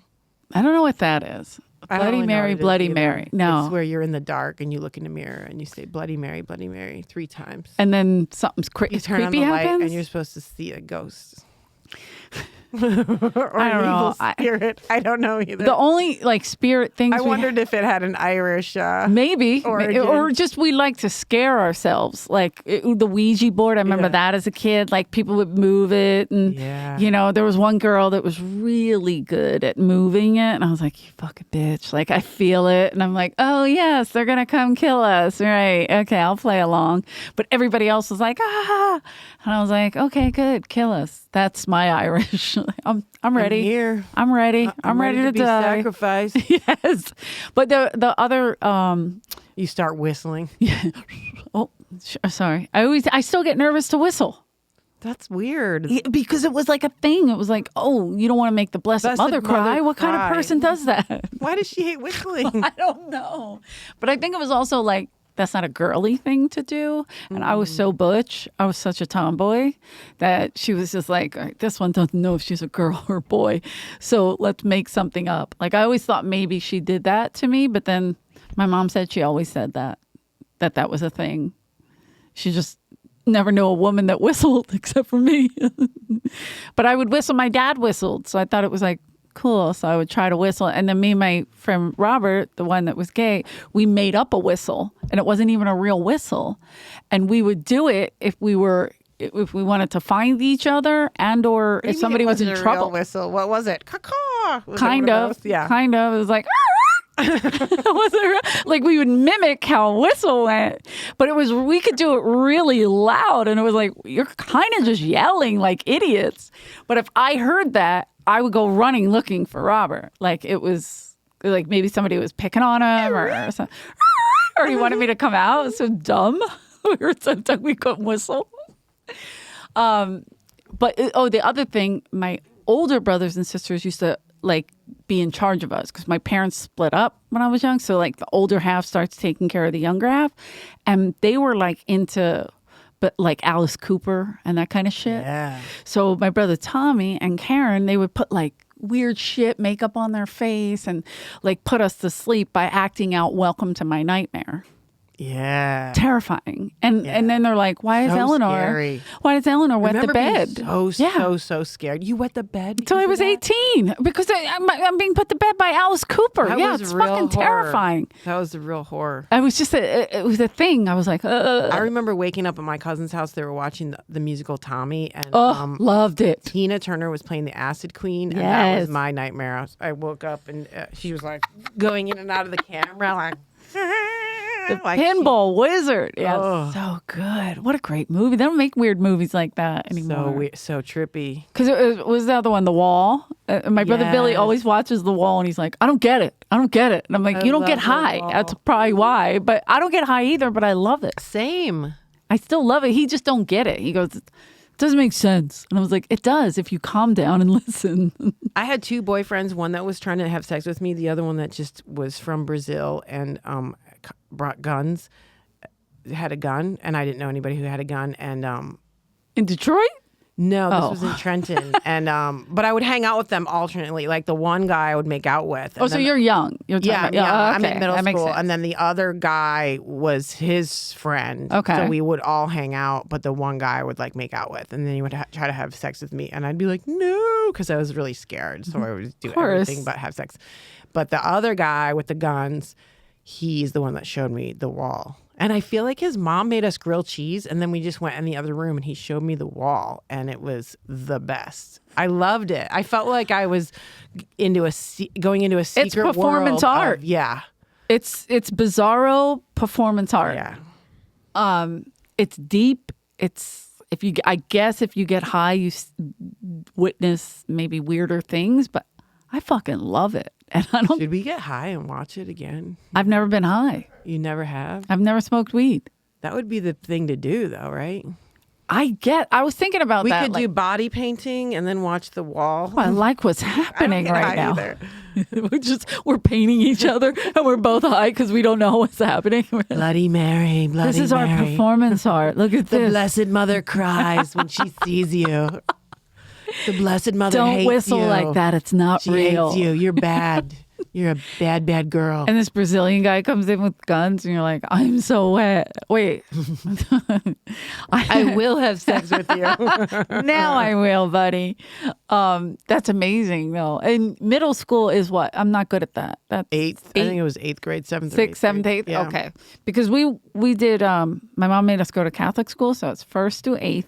Speaker 3: I don't know what that is. Bloody Mary, Bloody Mary. No.
Speaker 2: It's where you're in the dark and you look in a mirror and you say Bloody Mary, 3 times.
Speaker 3: And then something's
Speaker 2: you turn on
Speaker 3: creepy
Speaker 2: the light
Speaker 3: happens?
Speaker 2: and you're supposed to see a ghost.
Speaker 3: or I don't know.
Speaker 2: Spirit. I don't know either.
Speaker 3: The only like spirit things
Speaker 2: I wondered if it had an Irish
Speaker 3: maybe
Speaker 2: origin.
Speaker 3: Or just we like to scare ourselves, like the Ouija board. I remember that as a kid, like people would move it, and you know, there was one girl that was really good at moving it, and I was like, you fucking bitch, like I feel it, and I'm like, oh yes, they're gonna come kill us, right? Okay, I'll play along. But everybody else was like, ah, and I was like, okay, good, kill us. That's my Irish. I'm ready.
Speaker 2: I'm here.
Speaker 3: I'm ready. I'm ready to
Speaker 2: be
Speaker 3: die.
Speaker 2: Sacrificed.
Speaker 3: Yes, but the other
Speaker 2: you start whistling.
Speaker 3: Yeah. Oh, sorry. I still get nervous to whistle.
Speaker 2: That's weird.
Speaker 3: Because it was like a thing. It was like, oh, you don't want to make the Blessed Mother cry. What kind of person does that?
Speaker 2: Why does she hate whistling?
Speaker 3: I don't know. But I think it was also like, that's not a girly thing to do. And I was so butch. I was such a tomboy that she was just like, all right, this one doesn't know if she's a girl or a boy. So let's make something up. Like I always thought maybe she did that to me. But then my mom said she always said that was a thing. She just never knew a woman that whistled except for me. But I would whistle. My dad whistled. So I thought it was like, cool. So I would try to whistle. And then me and my friend Robert, the one that was gay, we made up a whistle. And it wasn't even a real whistle. And we would do it if we wanted to find each other and or if somebody was in trouble.
Speaker 2: Real whistle. What was it? Caw-caw.
Speaker 3: Kind of. Yeah. Kind of. It was like, like we would mimic how a whistle went, but we could do it really loud. And it was like, you're kind of just yelling like idiots. But if I heard that, I would go running looking for Robert. Like it was like maybe somebody was picking on him or something. Or he wanted me to come out. It was so dumb. We were so dumb we couldn't whistle. But the other thing, my older brothers and sisters used to like be in charge of us because my parents split up when I was young. So like the older half starts taking care of the younger half. And they were like into but like Alice Cooper and that kind of shit.
Speaker 2: Yeah.
Speaker 3: So my brother Tommy and Karen, they would put like weird shit, makeup on their face and like put us to sleep by acting out Welcome to My Nightmare.
Speaker 2: Yeah.
Speaker 3: Terrifying. And then they're like, why is
Speaker 2: So
Speaker 3: Eleanor?
Speaker 2: scary.
Speaker 3: Why does Eleanor wet the
Speaker 2: Remember being
Speaker 3: bed?
Speaker 2: so scared. You wet the bed?
Speaker 3: Until I was 18 because I'm being put to bed by Alice Cooper.
Speaker 2: That
Speaker 3: Yeah,
Speaker 2: was
Speaker 3: it's
Speaker 2: real
Speaker 3: fucking
Speaker 2: horror.
Speaker 3: terrifying.
Speaker 2: That was the real horror.
Speaker 3: I was just it was a thing. I was like,
Speaker 2: I remember waking up at my cousin's house. They were watching the musical Tommy, and
Speaker 3: loved it.
Speaker 2: Tina Turner was playing the Acid Queen, and that was
Speaker 3: Yes.
Speaker 2: my nightmare. I woke up and she was like going in and out of the camera, like like
Speaker 3: Pinball Wizard. Yeah,
Speaker 2: Oh.
Speaker 3: so good. What a great movie. They don't make weird movies like that anymore.
Speaker 2: so trippy.
Speaker 3: Because it was the other one, The Wall. My brother Billy
Speaker 2: Yes.
Speaker 3: always watches The Wall, and he's like, I don't get it. I don't get it. And I'm like,
Speaker 2: I
Speaker 3: you don't get
Speaker 2: love The
Speaker 3: high.
Speaker 2: Wall.
Speaker 3: That's probably why. But I don't get high either, but I love it.
Speaker 2: Same.
Speaker 3: I still love it. He just don't get it. He goes, it doesn't make sense. And I was like, it does if you calm down and listen.
Speaker 2: I had two boyfriends. One that was trying to have sex with me. The other one that just was from Brazil and brought guns. Had a gun, and I didn't know anybody who had a gun. And
Speaker 3: In Detroit?
Speaker 2: no, this
Speaker 3: Oh.
Speaker 2: was in Trenton. And but I would hang out with them alternately. Like the one guy I would make out with. and
Speaker 3: Oh, so
Speaker 2: then-
Speaker 3: you're young. You're talking
Speaker 2: Yeah,
Speaker 3: about,
Speaker 2: yeah. I'm
Speaker 3: okay.
Speaker 2: in middle
Speaker 3: That makes
Speaker 2: school,
Speaker 3: sense.
Speaker 2: and then the other guy was his friend.
Speaker 3: Okay.
Speaker 2: so we would all hang out, but the one guy I would like make out with, and then he would try to have sex with me, and I'd be like, no, because I was really scared, so I would do
Speaker 3: course.
Speaker 2: everything but have sex. But the other guy with the guns, he's the one that showed me The Wall. And I feel like his mom made us grilled cheese, and then we just went in the other room, and he showed me The Wall, and it was the best. I loved it. I felt like I was going into a secret
Speaker 3: performance
Speaker 2: world
Speaker 3: art.
Speaker 2: Yeah.
Speaker 3: It's bizarro performance art.
Speaker 2: Yeah.
Speaker 3: It's deep. It's I guess if you get high, you witness maybe weirder things, but I fucking love it. And I don't.
Speaker 2: Should we get high and watch it again?
Speaker 3: I've never been high.
Speaker 2: You never have?
Speaker 3: I've never smoked weed.
Speaker 2: That would be the thing to do, though, right?
Speaker 3: I was thinking about
Speaker 2: We
Speaker 3: that.
Speaker 2: could do body painting and then watch The Wall.
Speaker 3: I like what's happening
Speaker 2: get
Speaker 3: right
Speaker 2: high
Speaker 3: now.
Speaker 2: either.
Speaker 3: we're painting each other and we're both high because we don't know what's happening.
Speaker 2: Bloody Mary, Bloody
Speaker 3: This is our
Speaker 2: Mary.
Speaker 3: performance art. Look at
Speaker 2: The
Speaker 3: this.
Speaker 2: Blessed Mother cries when she sees you. The Blessed Mother
Speaker 3: Don't
Speaker 2: hates
Speaker 3: whistle
Speaker 2: you.
Speaker 3: like that. It's not
Speaker 2: She
Speaker 3: real.
Speaker 2: hates you. You're bad. You're a bad, bad girl.
Speaker 3: And this Brazilian guy comes in with guns, and you're like, I'm so wet. Wait.
Speaker 2: I will have sex with you.
Speaker 3: Now I will, buddy. That's amazing, though. And middle school is what? I'm not good at that. That's
Speaker 2: Eighth. I think it was 8th grade, 7th, or
Speaker 3: 6th,
Speaker 2: 8th
Speaker 3: 7th,
Speaker 2: grade.
Speaker 3: 8th.
Speaker 2: Yeah.
Speaker 3: Okay. Because we did, my mom made us go to Catholic school. So it's 1st through 8th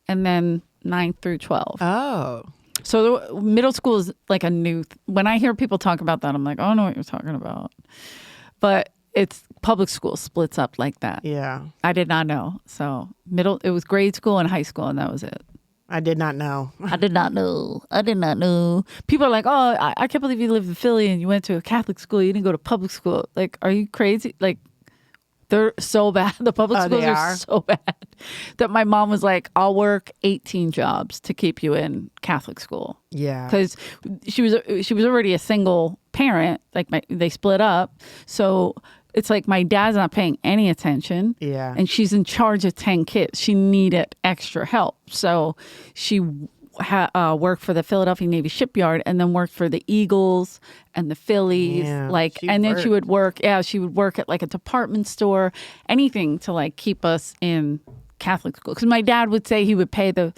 Speaker 3: and then 9th through 12.
Speaker 2: Oh.
Speaker 3: So the middle school is like a new, when I hear people talk about that, I'm like, oh, I know what you're talking about. But it's public school splits up like that.
Speaker 2: Yeah.
Speaker 3: I did not know. So it was grade school and high school, and that was it.
Speaker 2: I did not know.
Speaker 3: I did not know. People are like, oh, I can't believe you lived in Philly and you went to a Catholic school. You didn't go to public school. Like, are you crazy? Like, they're so bad. The public schools
Speaker 2: they
Speaker 3: are
Speaker 2: are?
Speaker 3: so bad that my mom was like, I'll work 18 jobs to keep you in Catholic school.
Speaker 2: Yeah.
Speaker 3: Because she was already a single parent. Like they split up. So it's like my dad's not paying any attention.
Speaker 2: Yeah.
Speaker 3: And she's in charge of 10 kids. She needed extra help. So she worked for the Philadelphia Navy Shipyard and then worked for the Eagles and the Phillies.
Speaker 2: Yeah,
Speaker 3: Then she would work. Yeah, she would work at like a department store, anything to like keep us in Catholic school. Because my dad would say he would pay the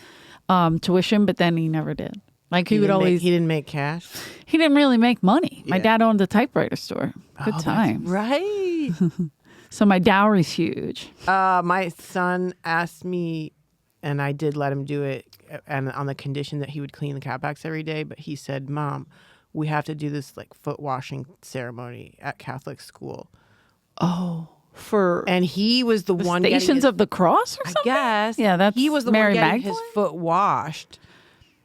Speaker 3: tuition, but then he never did. Like he would always.
Speaker 2: He didn't make cash.
Speaker 3: He didn't really make money. My
Speaker 2: Yeah.
Speaker 3: dad owned a typewriter store. Good
Speaker 2: Oh,
Speaker 3: times.
Speaker 2: that's right.
Speaker 3: So my dowry's huge.
Speaker 2: My son asked me, and I did let him do it, and on the condition that he would clean the cat box every day. But he said, "Mom, we have to do this like foot washing ceremony at Catholic school."
Speaker 3: Oh, for
Speaker 2: And he was the one getting
Speaker 3: Stations
Speaker 2: his,
Speaker 3: of the Cross or
Speaker 2: I
Speaker 3: something?
Speaker 2: guess.
Speaker 3: Yeah, that's
Speaker 2: he was the
Speaker 3: Mary
Speaker 2: one getting
Speaker 3: Magdalene?
Speaker 2: his foot washed.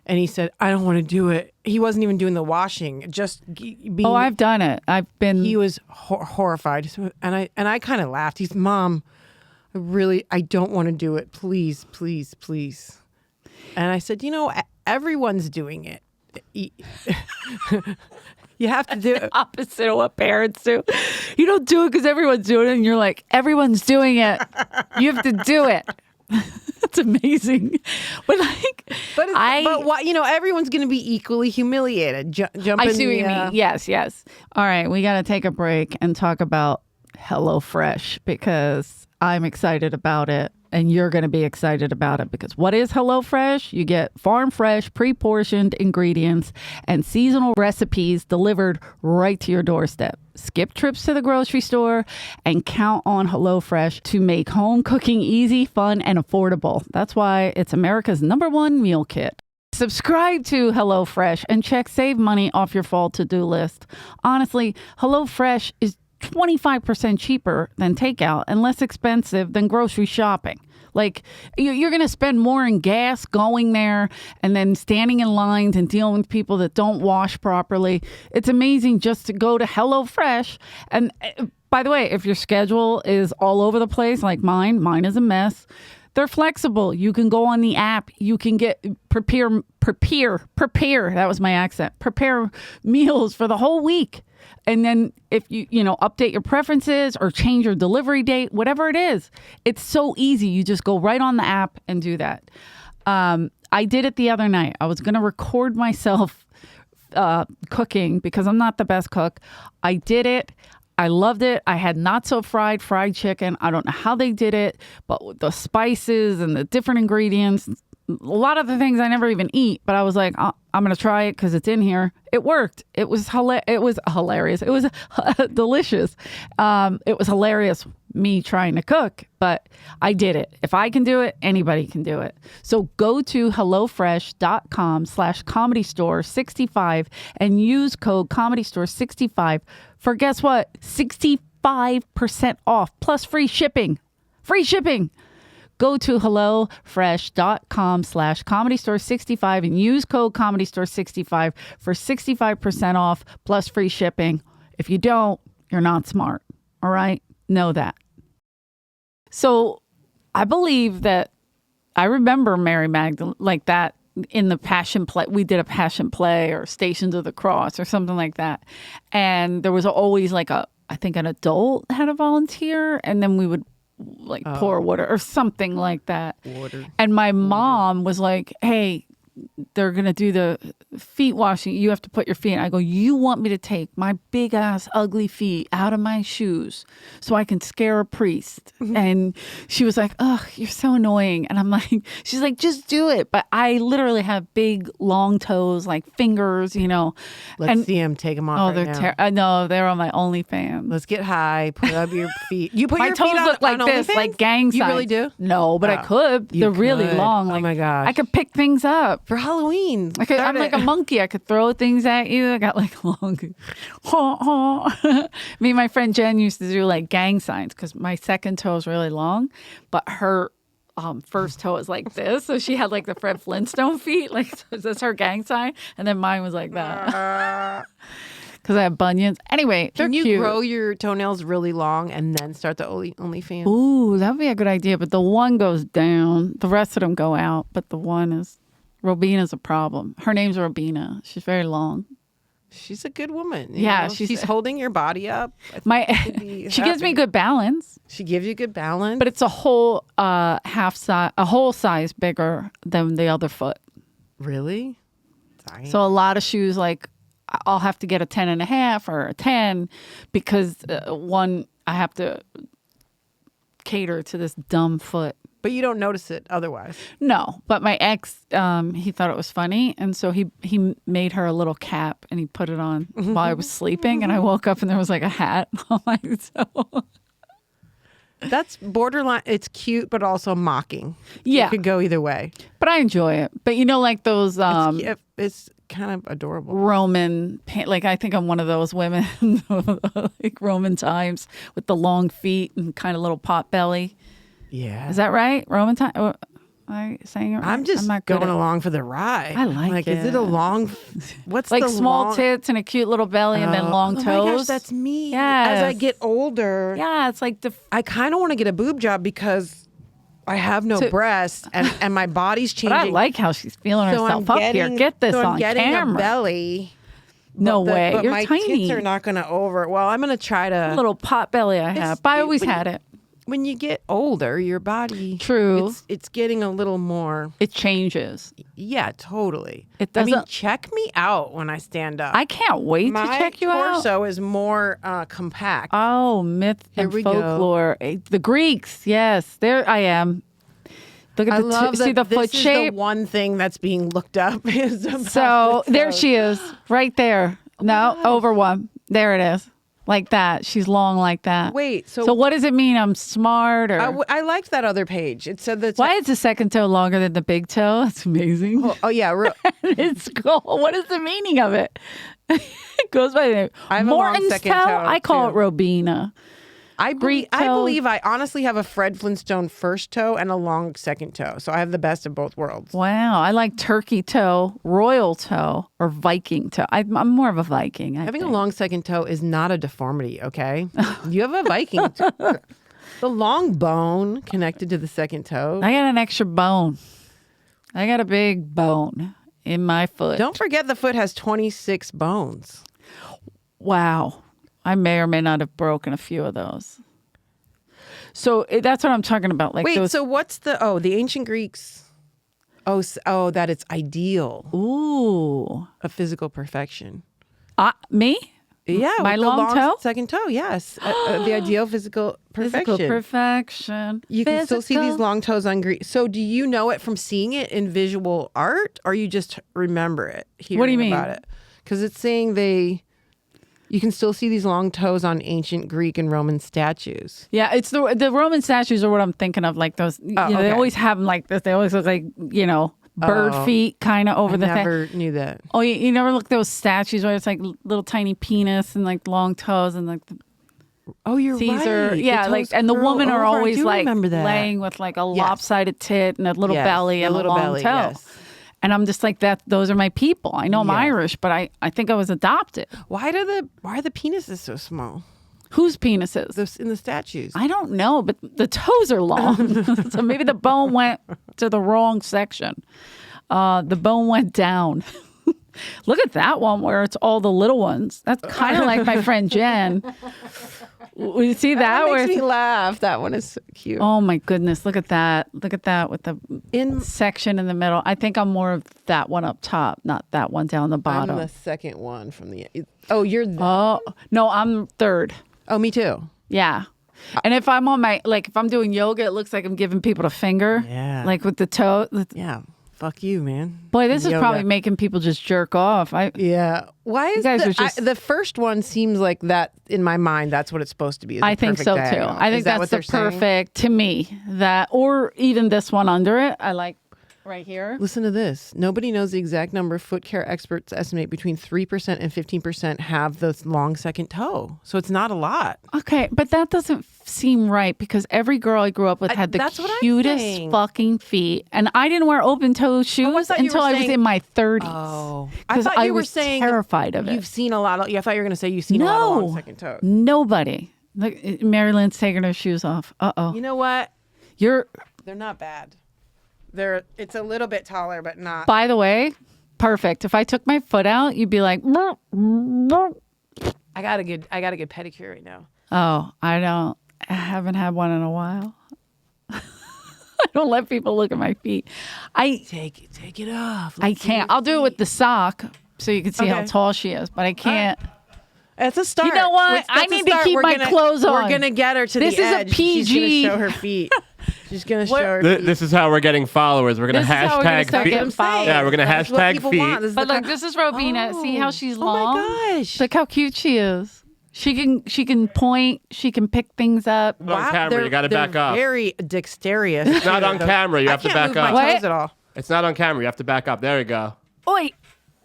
Speaker 2: And he said, "I don't want to do it." He wasn't even doing the washing, just being.
Speaker 3: Oh, I've done it. I've been.
Speaker 2: He was horrified, and I kind of laughed. He's, "Mom, I don't want to do it. Please, please, please." And I said, everyone's doing it. You have to do it.
Speaker 3: opposite of what parents do. You don't do it because everyone's doing it, and you're like, everyone's doing it. You have to do it. It's amazing, but like,
Speaker 2: But why? Everyone's going to be equally humiliated. Jump.
Speaker 3: I see what you mean. Yes. All right, we got to take a break and talk about HelloFresh because I'm excited about it. And you're going to be excited about it because what is HelloFresh? You get farm fresh, pre-portioned ingredients and seasonal recipes delivered right to your doorstep. Skip trips to the grocery store and count on HelloFresh to make home cooking easy, fun, and affordable. That's why it's America's #1 meal kit. Subscribe to HelloFresh and check save money off your fall to-do list. Honestly, HelloFresh is 25% cheaper than takeout and less expensive than grocery shopping. Like, you're going to spend more in gas going there and then standing in lines and dealing with people that don't wash properly. It's amazing just to go to HelloFresh. And by the way, if your schedule is all over the place like mine is a mess. They're flexible. You can go on the app. You can get prepare. That was my accent. Prepare meals for the whole week. And then if you update your preferences or change your delivery date, whatever it is, it's so easy. You just go right on the app and do that. I did it the other night. I was going to record myself cooking because I'm not the best cook. I did it. I loved it. I had not so fried chicken. I don't know how they did it, but with the spices and the different ingredients, a lot of the things I never even eat, but I was like, I'm going to try it because it's in here. It worked. It was hilarious. It was delicious. It was hilarious me trying to cook, but I did it. If I can do it, anybody can do it. So go to HelloFresh.com/ComedyStore65 and use code ComedyStore65 for guess what? 65% off plus free shipping. Free shipping. Go to HelloFresh.com/ComedyStore65 and use code ComedyStore65 for 65% off plus free shipping. If you don't, you're not smart. All right? Know that. So I believe that I remember Mary Magdalene like that in the Passion Play. We did a Passion Play or Stations of the Cross or something like that. And there was always like I think an adult had a volunteer, and then we would pour water or something like that. And my mom was like, hey, they're going to do the feet washing. You have to put your feet in. I go, you want me to take my big ass ugly feet out of my shoes so I can scare a priest? And she was like, ugh, you're so annoying. And I'm like, she's like, just do it. But I literally have big long toes, like fingers,
Speaker 2: Let's see him take them off.
Speaker 3: Oh, they're I know, they're on my OnlyFans.
Speaker 2: Let's get high. Put up your feet. You put
Speaker 3: my
Speaker 2: your
Speaker 3: toes
Speaker 2: feet on,
Speaker 3: look like
Speaker 2: on
Speaker 3: this,
Speaker 2: OnlyFans?
Speaker 3: like gang signs.
Speaker 2: You really do?
Speaker 3: No, but I could. They're really long.
Speaker 2: Oh
Speaker 3: Like,
Speaker 2: my gosh.
Speaker 3: I could pick things up.
Speaker 2: For Halloween.
Speaker 3: I'm like a monkey. I could throw things at you. I got like long. Me and my friend Jen used to do like gang signs because my second toe is really long, but her first toe is like this. So she had like the Fred Flintstone feet. Like, so that's her gang sign. And then mine was like that. Because I have bunions. Anyway, they're
Speaker 2: Can you
Speaker 3: cute.
Speaker 2: grow your toenails really long and then start the OnlyFans?
Speaker 3: Ooh, that would be a good idea. But the one goes down. The rest of them go out. But the one is... Robina's a problem. Her name's Robina. She's very long.
Speaker 2: She's a good woman.
Speaker 3: Yeah,
Speaker 2: she's holding your body up.
Speaker 3: She gives me good balance.
Speaker 2: She gives you good balance.
Speaker 3: But it's a whole whole size bigger than the other foot.
Speaker 2: Really?
Speaker 3: So a lot of shoes, like I'll have to get a 10.5 or a 10 because one, I have to cater to this dumb foot.
Speaker 2: But you don't notice it otherwise.
Speaker 3: No, but my ex, he thought it was funny. And so he made her a little cap and he put it on while I was sleeping. And I woke up and there was like a hat on my toe.
Speaker 2: That's borderline. It's cute, but also mocking.
Speaker 3: Yeah.
Speaker 2: It could go either way.
Speaker 3: But I enjoy it. But like those...
Speaker 2: it's kind of adorable.
Speaker 3: Roman, like I think I'm one of those women, like Roman times with the long feet and kind of little pot belly.
Speaker 2: Yeah.
Speaker 3: Is that right? Roman time? Am I saying it right?
Speaker 2: I'm just
Speaker 3: not
Speaker 2: going along for the ride.
Speaker 3: I like it.
Speaker 2: Is it a long... What's
Speaker 3: like
Speaker 2: the
Speaker 3: small
Speaker 2: long...
Speaker 3: tits and a cute little belly and then long toes?
Speaker 2: Oh my gosh, that's me.
Speaker 3: Yes.
Speaker 2: As I get older.
Speaker 3: Yeah, it's like
Speaker 2: I kind of want to get a boob job because I have no breasts and my body's changing.
Speaker 3: But I like how she's feeling herself up here. Get this on
Speaker 2: I'm getting
Speaker 3: camera.
Speaker 2: a belly.
Speaker 3: No way.
Speaker 2: But
Speaker 3: You're
Speaker 2: my
Speaker 3: tiny.
Speaker 2: tits are not going to over. Well, I'm going to try to...
Speaker 3: A little pot belly I have. But I always had it.
Speaker 2: when you get older, your body
Speaker 3: True.
Speaker 2: It's getting a little more.
Speaker 3: It changes.
Speaker 2: Yeah, totally.
Speaker 3: It
Speaker 2: I mean,
Speaker 3: doesn't-
Speaker 2: check me out when I stand up.
Speaker 3: I can't wait
Speaker 2: My
Speaker 3: to check you out.
Speaker 2: torso is more compact.
Speaker 3: Oh, myth
Speaker 2: Here
Speaker 3: and
Speaker 2: we go.
Speaker 3: folklore. The Greeks, yes, there I am. Look at
Speaker 2: I
Speaker 3: the
Speaker 2: love
Speaker 3: see the
Speaker 2: that
Speaker 3: foot
Speaker 2: this
Speaker 3: shape.
Speaker 2: is the one thing that's being looked up. Is about
Speaker 3: So
Speaker 2: the
Speaker 3: there
Speaker 2: toes.
Speaker 3: she is, right there. No, over one. There it is, like that. She's long like that.
Speaker 2: Wait,
Speaker 3: So what does it mean? I'm smart, or
Speaker 2: I liked that other page. It said that.
Speaker 3: why is the second toe longer than the big toe? That's amazing.
Speaker 2: Oh yeah,
Speaker 3: It's cool. What is the meaning of it? It goes by the name.
Speaker 2: I have a long
Speaker 3: Morton's
Speaker 2: second toe,
Speaker 3: I call it
Speaker 2: too.
Speaker 3: Robina.
Speaker 2: I
Speaker 3: Greek
Speaker 2: believe
Speaker 3: toe.
Speaker 2: I honestly have a Fred Flintstone first toe and a long second toe, so I have the best of both worlds.
Speaker 3: Wow, I like turkey toe, royal toe, or Viking toe. I'm more of a Viking. I
Speaker 2: Having a
Speaker 3: think.
Speaker 2: long second toe is not a deformity, okay? You have a Viking toe. The long bone connected to the second toe.
Speaker 3: I got an extra bone. I got a big bone in my foot.
Speaker 2: Don't forget the foot has 26 bones.
Speaker 3: Wow. I may or may not have broken a few of those. So that's what I'm talking about. Like
Speaker 2: Wait,
Speaker 3: those.
Speaker 2: so what's the ancient Greeks? That it's ideal
Speaker 3: Ooh.
Speaker 2: of physical perfection.
Speaker 3: Me?
Speaker 2: Yeah,
Speaker 3: My
Speaker 2: with the
Speaker 3: long toe?
Speaker 2: second toe, yes. The ideal physical perfection.
Speaker 3: Physical perfection.
Speaker 2: You can still see these
Speaker 3: Physical-
Speaker 2: long toes on Greek. So do you know it from seeing it in visual art, or you just remember it?
Speaker 3: What do you mean?
Speaker 2: About it? Because it's saying you can still see these long toes on ancient Greek and Roman statues.
Speaker 3: Yeah, it's the Roman statues are what I'm thinking of. Like those, They
Speaker 2: okay.
Speaker 3: always have them like this. They always look like, bird feet kind of over
Speaker 2: I
Speaker 3: the thing.
Speaker 2: never knew that.
Speaker 3: Oh, you never look at those statues where it's like little tiny penis and like long toes and like the
Speaker 2: Oh, you're
Speaker 3: Caesar.
Speaker 2: right. The
Speaker 3: Yeah, like
Speaker 2: toes
Speaker 3: and the
Speaker 2: curl
Speaker 3: women are
Speaker 2: over. I
Speaker 3: always
Speaker 2: do
Speaker 3: like
Speaker 2: remember that.
Speaker 3: laying with like a
Speaker 2: Yes.
Speaker 3: lopsided tit and a little
Speaker 2: Yes,
Speaker 3: belly
Speaker 2: a
Speaker 3: and
Speaker 2: little
Speaker 3: a long
Speaker 2: belly,
Speaker 3: toe.
Speaker 2: yes.
Speaker 3: And I'm just like that. Those are my people. I know I'm
Speaker 2: Yes.
Speaker 3: Irish, but I think I was adopted.
Speaker 2: Why are the penises so small?
Speaker 3: Whose penises?
Speaker 2: Those in the statues.
Speaker 3: I don't know, but the toes are long. So maybe the bone went to the wrong section. The bone went down. Look at that one where it's all the little ones. That's kind of like my friend Jen. You see that?
Speaker 2: That
Speaker 3: where
Speaker 2: makes
Speaker 3: it's-
Speaker 2: me laugh. That one is so cute.
Speaker 3: Oh my goodness! Look at that! Look at that with the section in the middle. I think I'm more of that one up top, not that one down the
Speaker 2: I'm
Speaker 3: bottom.
Speaker 2: the second one from the. Oh, you're.
Speaker 3: Oh no, I'm third.
Speaker 2: Oh, me too.
Speaker 3: Yeah. And if I'm on if I'm doing yoga, it looks like I'm giving people a finger.
Speaker 2: Yeah.
Speaker 3: Like with the toe.
Speaker 2: Yeah. Fuck you, man.
Speaker 3: Boy, this is
Speaker 2: Yoga.
Speaker 3: probably making people just jerk off.
Speaker 2: Yeah. Why is
Speaker 3: guys are just-
Speaker 2: the first one seems like that in my mind? That's what it's supposed to be. is
Speaker 3: I
Speaker 2: a
Speaker 3: think
Speaker 2: perfect
Speaker 3: so
Speaker 2: diagonal.
Speaker 3: too. I
Speaker 2: Is
Speaker 3: think
Speaker 2: that
Speaker 3: that's
Speaker 2: what
Speaker 3: the
Speaker 2: they're saying?
Speaker 3: perfect to me. That or even this one under it. I like right here.
Speaker 2: Listen to this. Nobody knows the exact number. Foot care experts estimate between 3% and 15% have the long second toe. So it's not a lot.
Speaker 3: Okay, but that doesn't seem right because every girl I grew up with had the
Speaker 2: that's what I'm
Speaker 3: cutest
Speaker 2: saying.
Speaker 3: fucking feet, and I didn't wear open toe shoes
Speaker 2: thought you
Speaker 3: until
Speaker 2: were
Speaker 3: I was
Speaker 2: saying-
Speaker 3: in my 30s.
Speaker 2: I
Speaker 3: because
Speaker 2: thought you were
Speaker 3: was
Speaker 2: saying
Speaker 3: terrified of
Speaker 2: You've
Speaker 3: it.
Speaker 2: seen a lot of. Yeah, I thought you were going to say you've seen a lot of long second toes.
Speaker 3: Nobody. Like Mary Lynn's taking her shoes off.
Speaker 2: You know what?
Speaker 3: You're.
Speaker 2: They're not bad. It's a little bit taller, but not.
Speaker 3: By the way, perfect. If I took my foot out, you'd be like, "Brr, brr."
Speaker 2: I got a good pedicure right now.
Speaker 3: Oh, I haven't had one in a while. I don't let people look at my feet.
Speaker 2: Take it off.
Speaker 3: I can't. I'll do it with the sock so you can see how
Speaker 2: Okay.
Speaker 3: tall she is, but I can't.
Speaker 2: It's a start.
Speaker 3: You know what? I need to keep my clothes on.
Speaker 2: We're gonna get her to
Speaker 3: This
Speaker 2: the
Speaker 3: is a
Speaker 2: edge. She's
Speaker 3: PG.
Speaker 2: gonna show her feet. She's gonna show her feet.
Speaker 5: This is how we're getting followers. We're gonna
Speaker 3: This is how we're gonna
Speaker 5: hashtag
Speaker 3: start
Speaker 5: feet.
Speaker 3: getting followers.
Speaker 5: Yeah, we're gonna
Speaker 2: That's what
Speaker 5: hashtag
Speaker 2: people
Speaker 5: feet.
Speaker 2: want. This is
Speaker 3: But
Speaker 2: the
Speaker 3: look, this is Robina. See how she's
Speaker 2: Oh
Speaker 3: long?
Speaker 2: my gosh.
Speaker 3: Look how cute she is. She can point. She can pick things up.
Speaker 5: On camera,
Speaker 2: they're-
Speaker 5: you gotta
Speaker 2: they're
Speaker 5: back up.
Speaker 2: Very dexterous.
Speaker 5: It's not on camera. You have to
Speaker 2: I
Speaker 5: back
Speaker 2: can't move
Speaker 5: up.
Speaker 2: my
Speaker 3: What?
Speaker 2: toes at all.
Speaker 5: It's not on camera. You have to back up. There you go.
Speaker 3: Oi,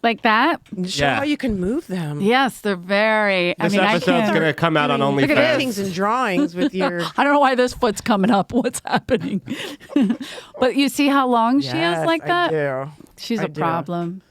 Speaker 3: like that.
Speaker 2: Show
Speaker 5: Yeah.
Speaker 2: how you can move them.
Speaker 3: Yes, they're very.
Speaker 5: This
Speaker 3: I
Speaker 5: episode's
Speaker 3: can't.
Speaker 5: gonna come out on
Speaker 3: at
Speaker 5: OnlyFans.
Speaker 3: this.
Speaker 2: Paintings and drawings with your.
Speaker 3: I don't know why this foot's coming up. What's happening? But you see how long she is like that?
Speaker 2: I do.
Speaker 3: She's
Speaker 2: I
Speaker 3: a
Speaker 2: do.
Speaker 3: problem.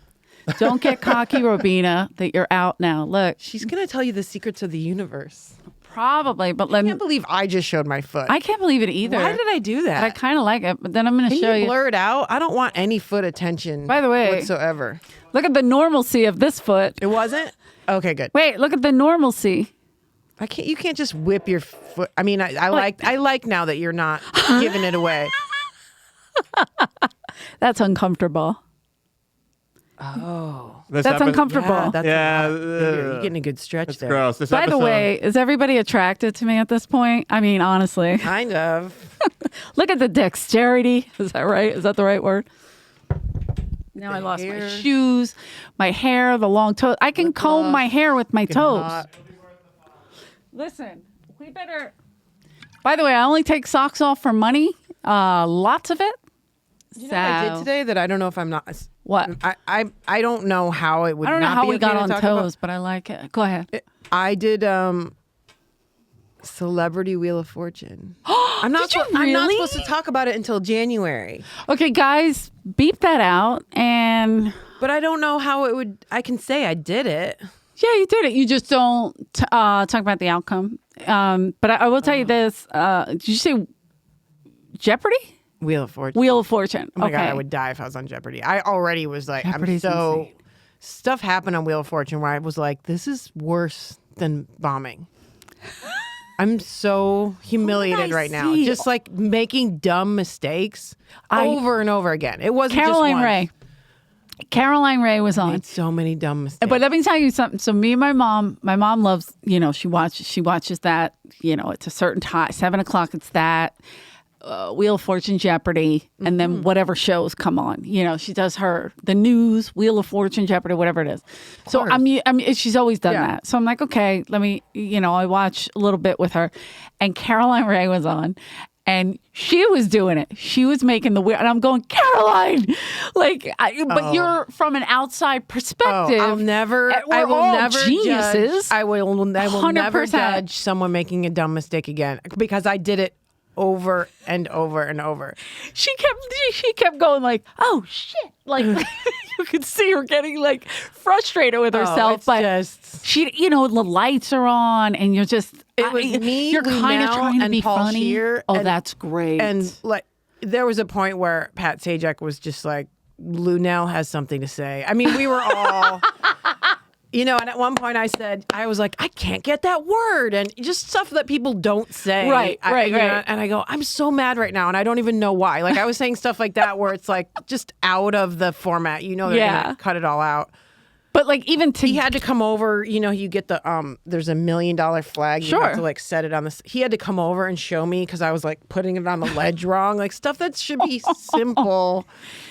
Speaker 3: Don't get cocky, Robina, that you're out now. Look,
Speaker 2: She's gonna tell you the secrets of the universe.
Speaker 3: probably, but
Speaker 2: I
Speaker 3: let me.
Speaker 2: can't believe I just showed my foot.
Speaker 3: I can't believe it either.
Speaker 2: Why did I do that?
Speaker 3: I kind of like it, but then I'm going to
Speaker 2: Can
Speaker 3: show
Speaker 2: you
Speaker 3: you.
Speaker 2: blur it out? I don't want any foot attention.
Speaker 3: By the way-
Speaker 2: whatsoever.
Speaker 3: Look at the normalcy of this foot.
Speaker 2: It wasn't. Okay, good.
Speaker 3: Wait, look at the normalcy.
Speaker 2: I can't. You can't just whip your foot. I mean, I like now that you're not giving it away.
Speaker 3: That's uncomfortable.
Speaker 2: Oh,
Speaker 3: That's uncomfortable.
Speaker 2: yeah, that's
Speaker 5: Yeah,
Speaker 2: you're getting a good stretch
Speaker 5: That's
Speaker 2: there.
Speaker 5: gross. This
Speaker 3: By the
Speaker 5: episode-
Speaker 3: way, is everybody attracted to me at this point? I mean, honestly,
Speaker 2: Kind of.
Speaker 3: look at the dexterity. Is that right? Is that the right word? Now I
Speaker 2: The
Speaker 3: lost my
Speaker 2: hair.
Speaker 3: shoes, my hair, the long toes. I can comb my hair with my toes.
Speaker 2: hot.
Speaker 3: Listen, we better. By the way, I only take socks off for money. Lots of it.
Speaker 2: You know what I did today that I don't know if I'm not.
Speaker 3: What?
Speaker 2: I don't know how it would.
Speaker 3: I don't know
Speaker 2: not
Speaker 3: how
Speaker 2: be
Speaker 3: we
Speaker 2: okay
Speaker 3: got
Speaker 2: to
Speaker 3: on
Speaker 2: talk
Speaker 3: toes, but I like it. Go ahead.
Speaker 2: about- I did Celebrity Wheel of Fortune. I'm not.
Speaker 3: Did you
Speaker 2: I'm not
Speaker 3: really?
Speaker 2: supposed to talk about it until January.
Speaker 3: Okay, guys, beep that out. And
Speaker 2: But I don't know how it would. I can say I did it.
Speaker 3: yeah, you did it. You just don't talk about the outcome. But I will tell you this. Did you say Jeopardy?
Speaker 2: Wheel of Fortune.
Speaker 3: Wheel of Fortune.
Speaker 2: Oh my
Speaker 3: okay.
Speaker 2: god, I would die if I was on Jeopardy. I already was like,
Speaker 3: Jeopardy's
Speaker 2: I'm so.
Speaker 3: insane.
Speaker 2: Stuff happened on Wheel of Fortune where I was like, this is worse than bombing. I'm so humiliated
Speaker 3: I
Speaker 2: right now.
Speaker 3: see?
Speaker 2: Just like making dumb mistakes
Speaker 3: I-
Speaker 2: over and over again. It wasn't
Speaker 3: Caroline
Speaker 2: just once.
Speaker 3: Ray. Caroline Ray was on.
Speaker 2: Made so many dumb mistakes.
Speaker 3: But let me tell you something. So me and my mom loves, she watches that, it's a certain time, 7:00. It's that Wheel of Fortune, Jeopardy, and then whatever shows come on. She does the news, Wheel of Fortune, Jeopardy, whatever it is. So
Speaker 2: course.
Speaker 3: I mean, she's always done
Speaker 2: Yeah.
Speaker 3: that. So I'm like, okay, let me, I watch a little bit with her, and Caroline Ray was on. And she was doing it. She was making the wheel. And I'm going, Caroline, but you're from an outside perspective.
Speaker 2: I'll never.
Speaker 3: and we're
Speaker 2: I will
Speaker 3: all
Speaker 2: never
Speaker 3: geniuses.
Speaker 2: Judge. I will never
Speaker 3: 100%.
Speaker 2: judge someone making a dumb mistake again because I did it over and over and over.
Speaker 3: She kept going like, oh shit. Like you could see her getting like frustrated with herself.
Speaker 2: it's
Speaker 3: but
Speaker 2: just.
Speaker 3: she, the lights are on and you're just,
Speaker 2: It was me,
Speaker 3: you're kind of
Speaker 2: Lunel,
Speaker 3: trying to
Speaker 2: and
Speaker 3: be
Speaker 2: Paul
Speaker 3: funny.
Speaker 2: Scheer,
Speaker 3: Oh,
Speaker 2: and-
Speaker 3: that's great.
Speaker 2: And like, there was a point where Pat Sajak was just like, Lunel has something to say. I mean, we were all, and at one point I was like, I can't get that word. And just stuff that people don't say.
Speaker 3: Right.
Speaker 2: And I go, I'm so mad right now. And I don't even know why. Like, I was saying stuff like that where it's like just out of the format. They're
Speaker 3: Yeah.
Speaker 2: going to cut it all out.
Speaker 3: but like even to
Speaker 2: He had to come over, you get the there's $1 million flag. You
Speaker 3: Sure.
Speaker 2: have to like set it on this. He had to come over and show me because I was like putting it on the ledge wrong. Like stuff that should be simple.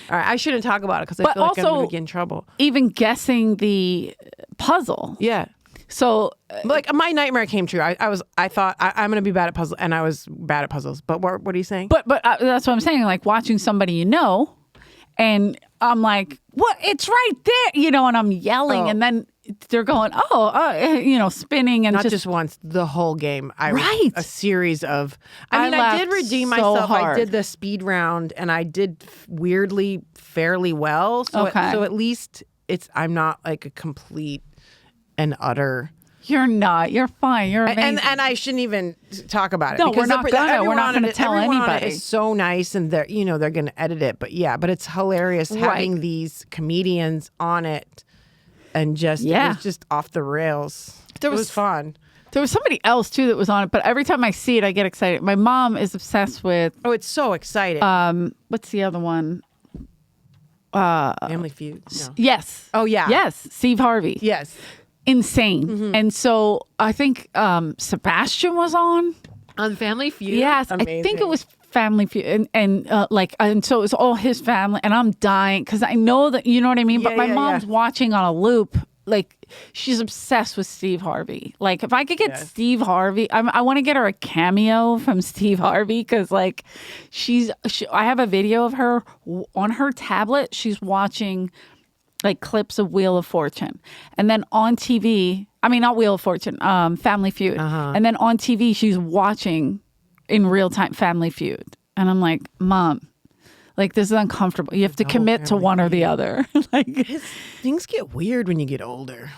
Speaker 2: All right, I shouldn't talk about it because I
Speaker 3: But
Speaker 2: feel like I'm
Speaker 3: also-
Speaker 2: gonna get in trouble.
Speaker 3: even guessing the puzzle.
Speaker 2: Yeah.
Speaker 3: So
Speaker 2: Like my nightmare came true. I thought I'm gonna be bad at puzzles, and I was bad at puzzles. But what are you saying?
Speaker 3: But that's what I'm saying. Like watching somebody and I'm like, what? It's right there, and I'm yelling,
Speaker 2: Oh.
Speaker 3: and then they're going, spinning and
Speaker 2: Not just once, the whole game.
Speaker 3: Right.
Speaker 2: A series of.
Speaker 3: I
Speaker 2: I
Speaker 3: laughed
Speaker 2: did redeem
Speaker 3: so
Speaker 2: myself. I
Speaker 3: hard.
Speaker 2: did the speed round, and I did weirdly fairly well. So
Speaker 3: Okay.
Speaker 2: so at least I'm not like a complete and utter.
Speaker 3: You're not. You're fine. You're amazing.
Speaker 2: And I shouldn't even talk about it.
Speaker 3: No,
Speaker 2: because
Speaker 3: we're not gonna.
Speaker 2: everyone
Speaker 3: We're not
Speaker 2: on
Speaker 3: gonna
Speaker 2: it-
Speaker 3: tell
Speaker 2: everyone on it
Speaker 3: anybody.
Speaker 2: is so nice, and they're they're gonna edit it. But it's hilarious having these comedians on it, and it was just off the rails. It was fun.
Speaker 3: There was somebody else too that was on it, but every time I see it, I get excited. My mom is obsessed with
Speaker 2: Oh, it's so exciting.
Speaker 3: what's the other one?
Speaker 2: Family Feud. No.
Speaker 3: Yes.
Speaker 2: Oh yeah.
Speaker 3: Yes. Steve Harvey.
Speaker 2: Yes.
Speaker 3: Insane.
Speaker 2: Mm-hmm.
Speaker 3: And so I think Sebastian was on.
Speaker 2: On Family Feud.
Speaker 3: Yes, I think it was Family Feud, and so it was all his family, and I'm dying because I know that you know what I mean. But
Speaker 2: Yeah,
Speaker 3: my
Speaker 2: yeah,
Speaker 3: mom's
Speaker 2: yeah.
Speaker 3: watching on a loop. Like she's obsessed with Steve Harvey. Like if I could get
Speaker 2: Yes.
Speaker 3: Steve Harvey, I want to get her a cameo from Steve Harvey because like I have a video of her on her tablet. She's watching like clips of Wheel of Fortune, and then on TV. I mean, not Wheel of Fortune, Family Feud. And then on TV, she's watching in real time Family Feud. And I'm like, Mom, like this is uncomfortable. You have to commit to one or the other. Like,
Speaker 2: Things get weird when you get older.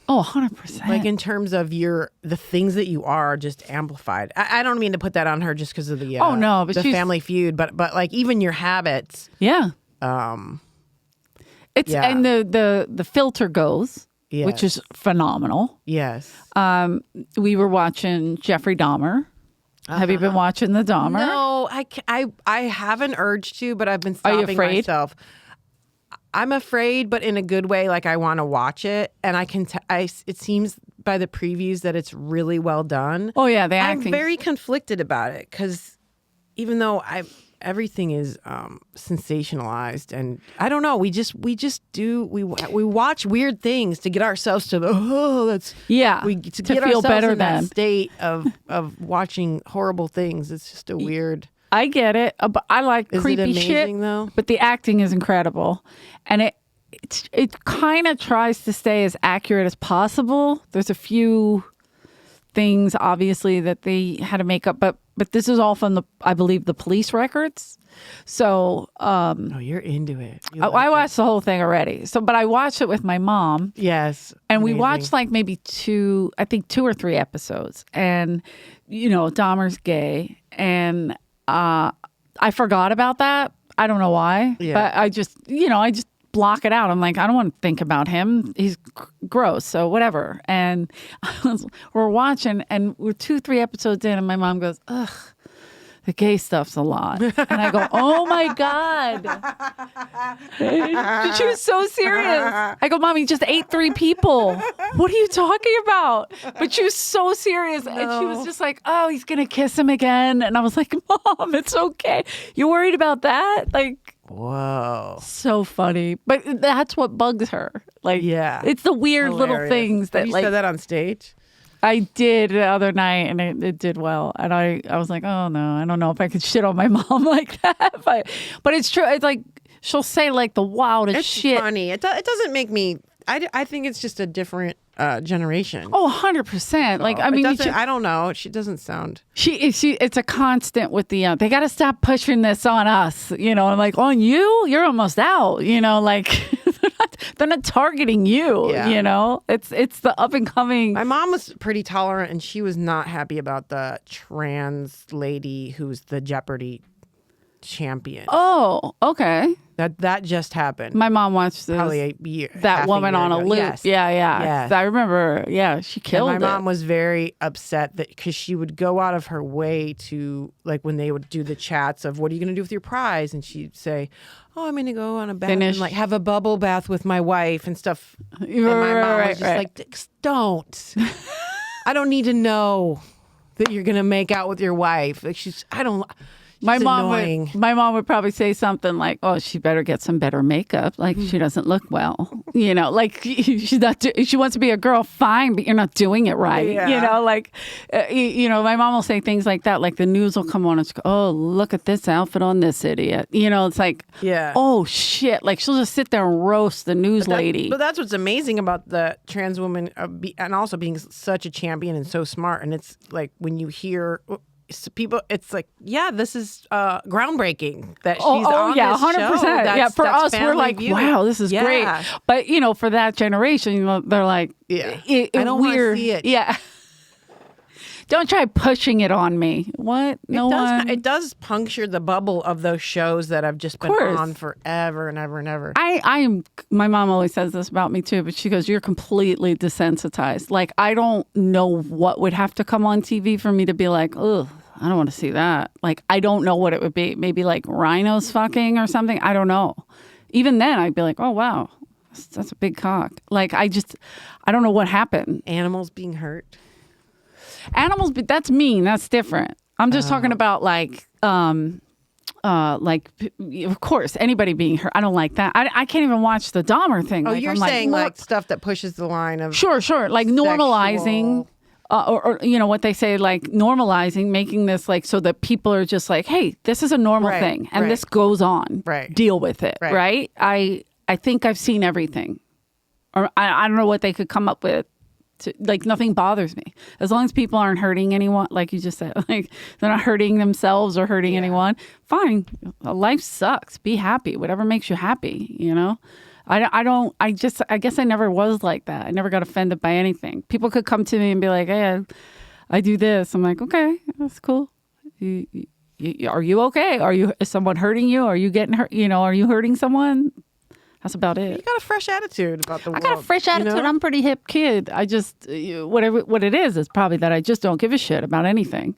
Speaker 3: oh, 100%.
Speaker 2: Like in terms of the things that you are just amplified. I don't mean to put that on her just because of the
Speaker 3: Oh, no, but
Speaker 2: the
Speaker 3: she's-
Speaker 2: Family Feud, but like even your habits.
Speaker 3: yeah.
Speaker 2: Um,
Speaker 3: It's
Speaker 2: Yeah.
Speaker 3: and the filter goes. which is phenomenal.
Speaker 2: Yes.
Speaker 3: We were watching Jeffrey Dahmer. Have you been watching the Dahmer?
Speaker 2: No, I have an urge to, but I've been
Speaker 3: Are you
Speaker 2: stopping
Speaker 3: afraid?
Speaker 2: myself. I'm afraid, but in a good way. Like I want to watch it, and I can. It seems by the previews that it's really well done.
Speaker 3: Oh yeah, the
Speaker 2: I'm
Speaker 3: acting.
Speaker 2: very conflicted about it because even though everything is sensationalized, and I don't know, we watch weird things to get ourselves to
Speaker 3: to
Speaker 2: get
Speaker 3: feel
Speaker 2: ourselves
Speaker 3: better
Speaker 2: in that
Speaker 3: than.
Speaker 2: state of watching horrible things. It's just a weird.
Speaker 3: I get it, but I like
Speaker 2: Is it
Speaker 3: creepy
Speaker 2: amazing,
Speaker 3: shit.
Speaker 2: though?
Speaker 3: But the acting is incredible, and it kind of tries to stay as accurate as possible. There's a few things, obviously, that they had to make up, but this is all from I believe, the police records. So,
Speaker 2: Oh, you're into it. You
Speaker 3: I
Speaker 2: like it.
Speaker 3: watched the whole thing already. So, but I watched it with my mom.
Speaker 2: Yes,
Speaker 3: And we
Speaker 2: amazing.
Speaker 3: watched like maybe 2 or 3 episodes. And, Dahmer's gay. And I forgot about that. I don't know why.
Speaker 2: Yeah.
Speaker 3: But I just block it out. I'm like, I don't want to think about him. He's gross. So whatever. And we're watching and we're 2-3 episodes in and my mom goes, ugh. The gay stuff's a lot. And I go, oh my God. She was so serious. I go, Mom, he just ate 3 people. What are you talking about? But she was so serious. And she was just like, oh, he's going to kiss him again. And I was like, Mom, it's okay. You worried about that? Like,
Speaker 2: Whoa.
Speaker 3: so funny. But that's what bugs her. Like,
Speaker 2: Yeah.
Speaker 3: it's the weird little
Speaker 2: Hilarious.
Speaker 3: things that
Speaker 2: Have you
Speaker 3: like.
Speaker 2: said that on stage?
Speaker 3: I did the other night, and it did well. And I was like, oh no, I don't know if I could shit on my mom like that. But it's true. It's like she'll say like the wildest
Speaker 2: It's
Speaker 3: shit.
Speaker 2: funny. It doesn't make me. I think it's just a different generation.
Speaker 3: Oh, 100%. Like I
Speaker 2: It
Speaker 3: mean,
Speaker 2: doesn't- I don't know. She doesn't sound.
Speaker 3: she it's a constant with the they got to stop pushing this on us. I'm like, on you, you're almost out. Like they're not targeting you.
Speaker 2: Yeah.
Speaker 3: It's the up and coming.
Speaker 2: My mom was pretty tolerant, and she was not happy about the trans lady who's the Jeopardy champion.
Speaker 3: Oh, okay.
Speaker 2: That just happened.
Speaker 3: My mom watched this.
Speaker 2: Probably a year.
Speaker 3: That
Speaker 2: half
Speaker 3: woman
Speaker 2: year
Speaker 3: on a
Speaker 2: ago.
Speaker 3: loop.
Speaker 2: Yes.
Speaker 3: Yeah.
Speaker 2: Yes.
Speaker 3: I remember. Yeah, she killed
Speaker 2: And my
Speaker 3: it.
Speaker 2: mom was very upset that because she would go out of her way to, like, when they would do the chats of what are you going to do with your prize, and she'd say, "Oh, I'm going to go on a bath
Speaker 3: Finish.
Speaker 2: and like have a bubble bath with my wife and stuff." And my mom was just like, "Don't. I don't need to know that you're going to make out with your wife." Like I don't.
Speaker 3: My
Speaker 2: She's
Speaker 3: mom
Speaker 2: annoying.
Speaker 3: would probably say something like, "Oh, she better get some better makeup. Like she doesn't look well. Like she's not. She wants to be a girl, fine, but you're not doing it right.
Speaker 2: Yeah.
Speaker 3: My mom will say things like that. Like the news will come on and she go, "Oh, look at this outfit on this idiot." It's like,
Speaker 2: Yeah.
Speaker 3: oh shit. Like she'll just sit there and roast the news lady.
Speaker 2: But that's what's amazing about the trans woman and also being such a champion and so smart. And it's like when you hear people, it's like, yeah, this is groundbreaking that she's on
Speaker 3: yeah,
Speaker 2: this
Speaker 3: 100%.
Speaker 2: show.
Speaker 3: Yeah, for
Speaker 2: That's
Speaker 3: us, we're
Speaker 2: family
Speaker 3: like,
Speaker 2: viewing.
Speaker 3: wow, this is
Speaker 2: Yeah.
Speaker 3: great. But for that generation, they're like,
Speaker 2: Yeah.
Speaker 3: I
Speaker 2: I don't wanna
Speaker 3: weird.
Speaker 2: see it.
Speaker 3: Yeah. Don't try pushing it on me. What? No one.
Speaker 2: It does puncture the bubble of those shows that have just been
Speaker 3: course.
Speaker 2: on forever and ever and ever.
Speaker 3: I am. My mom always says this about me too, but she goes, "You're completely desensitized. Like I don't know what would have to come on TV for me to be like, ugh, I don't want to see that. Like I don't know what it would be. Maybe like rhinos fucking or something. I don't know. Even then, I'd be like, oh wow, that's a big cock. Like I don't know what happened.
Speaker 2: Animals being hurt.
Speaker 3: Animals, but that's mean. That's different. I'm just talking about like, of course, anybody being hurt. I don't like that. I can't even watch the Dahmer thing.
Speaker 2: Oh,
Speaker 3: Like,
Speaker 2: you're
Speaker 3: I'm
Speaker 2: saying
Speaker 3: look-
Speaker 2: like stuff that pushes the line of
Speaker 3: Sure. Like normalizing, or what they say, like normalizing, making this like so that people are just like, hey, this is a normal
Speaker 2: Right,
Speaker 3: thing, and
Speaker 2: right.
Speaker 3: this goes on.
Speaker 2: Right.
Speaker 3: Deal with it.
Speaker 2: Right.
Speaker 3: I think I've seen everything, or I don't know what they could come up with. Like nothing bothers me as long as people aren't hurting anyone. Like you just said, like they're not hurting themselves or hurting anyone. Fine, life sucks. Be happy. Whatever makes you happy. I guess I never was like that. I never got offended by anything. People could come to me and be like, "Hey, I do this." I'm like, "Okay, that's cool. Are you okay? Is someone hurting you? Are you getting hurt? Are you hurting someone? That's about
Speaker 2: You
Speaker 3: it.
Speaker 2: got a fresh attitude about the world.
Speaker 3: I got a fresh attitude. I'm a pretty hip kid. I just what it is probably that I just don't give a shit about anything.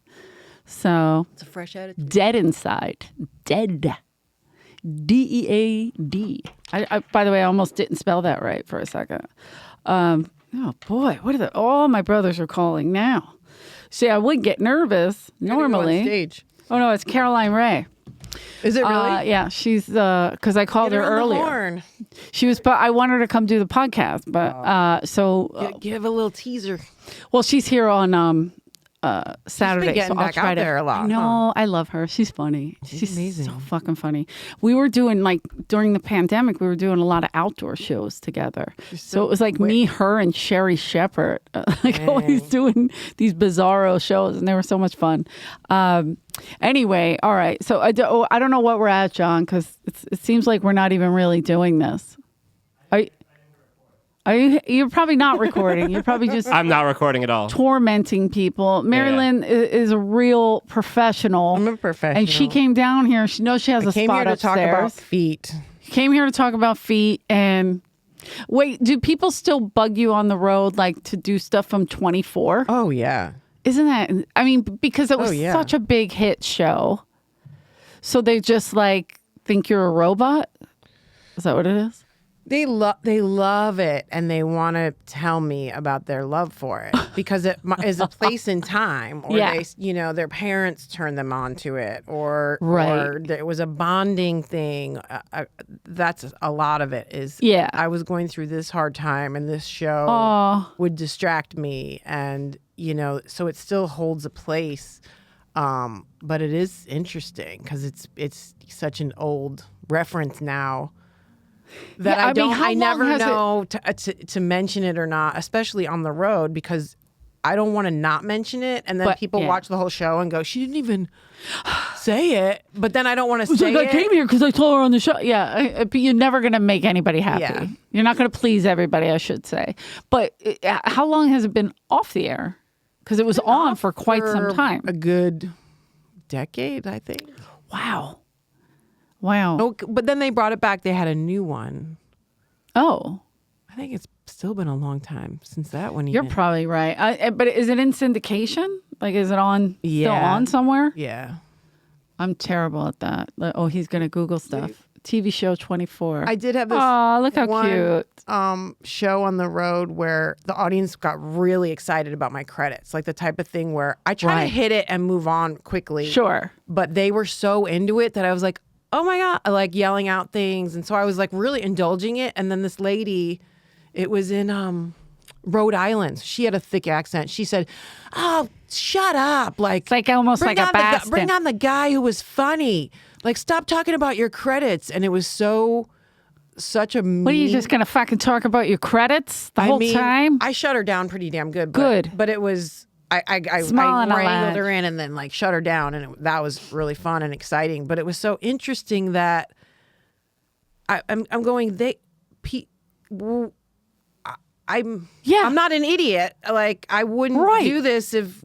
Speaker 3: So
Speaker 2: It's a fresh attitude.
Speaker 3: dead inside. Dead. DEAD. I by the way, I almost didn't spell that right for a second. Oh boy, what are all my brothers are calling now? See, I would get nervous normally.
Speaker 2: Stage.
Speaker 3: Oh no, it's Caroline Ray.
Speaker 2: Is it really?
Speaker 3: Yeah, she's because I called
Speaker 2: Get
Speaker 3: her
Speaker 2: on the
Speaker 3: earlier.
Speaker 2: horn.
Speaker 3: She was, but I want her to come do the podcast. But
Speaker 2: Give a little teaser.
Speaker 3: well, she's here on Saturday.
Speaker 2: getting
Speaker 3: so I'll
Speaker 2: back
Speaker 3: try
Speaker 2: out
Speaker 3: to.
Speaker 2: there a lot,
Speaker 3: I know. I love her. She's funny. She's
Speaker 2: amazing.
Speaker 3: so fucking funny. We were doing during the pandemic. We were doing a lot of outdoor shows together. So it was like me, her, and Sherry Shepherd, always doing these bizarro shows, and they were so much fun. Anyway, all right. So I don't know what we're at, John, because it seems like we're not even really doing this. You're probably not recording. You're probably just
Speaker 5: I'm not recording at all.
Speaker 3: tormenting people. Mary
Speaker 5: Yeah.
Speaker 3: Lynn is a real professional.
Speaker 2: I'm a professional.
Speaker 3: And she came down here. She knows she has a
Speaker 2: came
Speaker 3: spot
Speaker 2: here to talk
Speaker 3: upstairs.
Speaker 2: about feet.
Speaker 3: Came here to talk about feet. And wait, do people still bug you on the road like to do stuff from 24?
Speaker 2: Oh yeah.
Speaker 3: Isn't that? I mean, because it was
Speaker 2: yeah.
Speaker 3: such a big hit show. So they just like think you're a robot. Is that what it is?
Speaker 2: They love it, and they want to tell me about their love for it because it is a place in time, or
Speaker 3: Yeah.
Speaker 2: their parents turned them on to it, or
Speaker 3: Right.
Speaker 2: it was a bonding thing. That's a lot of it. Is
Speaker 3: Yeah.
Speaker 2: I was going through this hard time, and this show
Speaker 3: Oh,
Speaker 2: would distract me, and so it still holds a place. But it is interesting because it's such an old reference now. That
Speaker 3: Yeah, I mean, how
Speaker 2: I never
Speaker 3: long has
Speaker 2: know to mention it or not, especially on the road, because I don't want to not mention it, and then
Speaker 3: But,
Speaker 2: people
Speaker 3: yeah.
Speaker 2: watch the whole show and go, "She didn't even say it," but then I don't want to
Speaker 3: it's
Speaker 2: say
Speaker 3: like
Speaker 2: it.
Speaker 3: I came here because I saw her on the show. Yeah, but you're never going to make anybody happy.
Speaker 2: Yeah.
Speaker 3: You're not going to please everybody, I should say. But how long has it been off the air? Because it was on for quite some time.
Speaker 2: A good decade, I think.
Speaker 3: Wow.
Speaker 2: Oh, but then they brought it back. They had a new one.
Speaker 3: Oh,
Speaker 2: I think it's still been a long time since that one.
Speaker 3: you're
Speaker 2: even.
Speaker 3: probably right. But is it in syndication? Like, is it on still
Speaker 2: Yeah.
Speaker 3: on somewhere?
Speaker 2: Yeah.
Speaker 3: I'm terrible at that. Oh, he's going to Google stuff. TV show 24.
Speaker 2: I did have this.
Speaker 3: Oh, look how
Speaker 2: one,
Speaker 3: cute.
Speaker 2: Show on the road where the audience got really excited about my credits, like the type of thing where I try
Speaker 3: Right.
Speaker 2: to hit it and move on quickly.
Speaker 3: Sure.
Speaker 2: But they were so into it that I was like, oh my God, like yelling out things. And so I was like really indulging it. And then this lady, it was in Rhode Island. She had a thick accent. She said, oh, shut up. Like,
Speaker 3: It's like almost like a Bastin.
Speaker 2: bring on the guy who was funny. Like, stop talking about your credits. And it was such a mean.
Speaker 3: What are you just going to fucking talk about your credits the whole time?
Speaker 2: I shut her down pretty damn good.
Speaker 3: Good.
Speaker 2: But it was, I
Speaker 3: Small and
Speaker 2: wrangled
Speaker 3: alive.
Speaker 2: her in and then like shut her down. And that was really fun and exciting. But it was so interesting that I'm going, I'm not an idiot. Like I wouldn't
Speaker 3: Right.
Speaker 2: do this if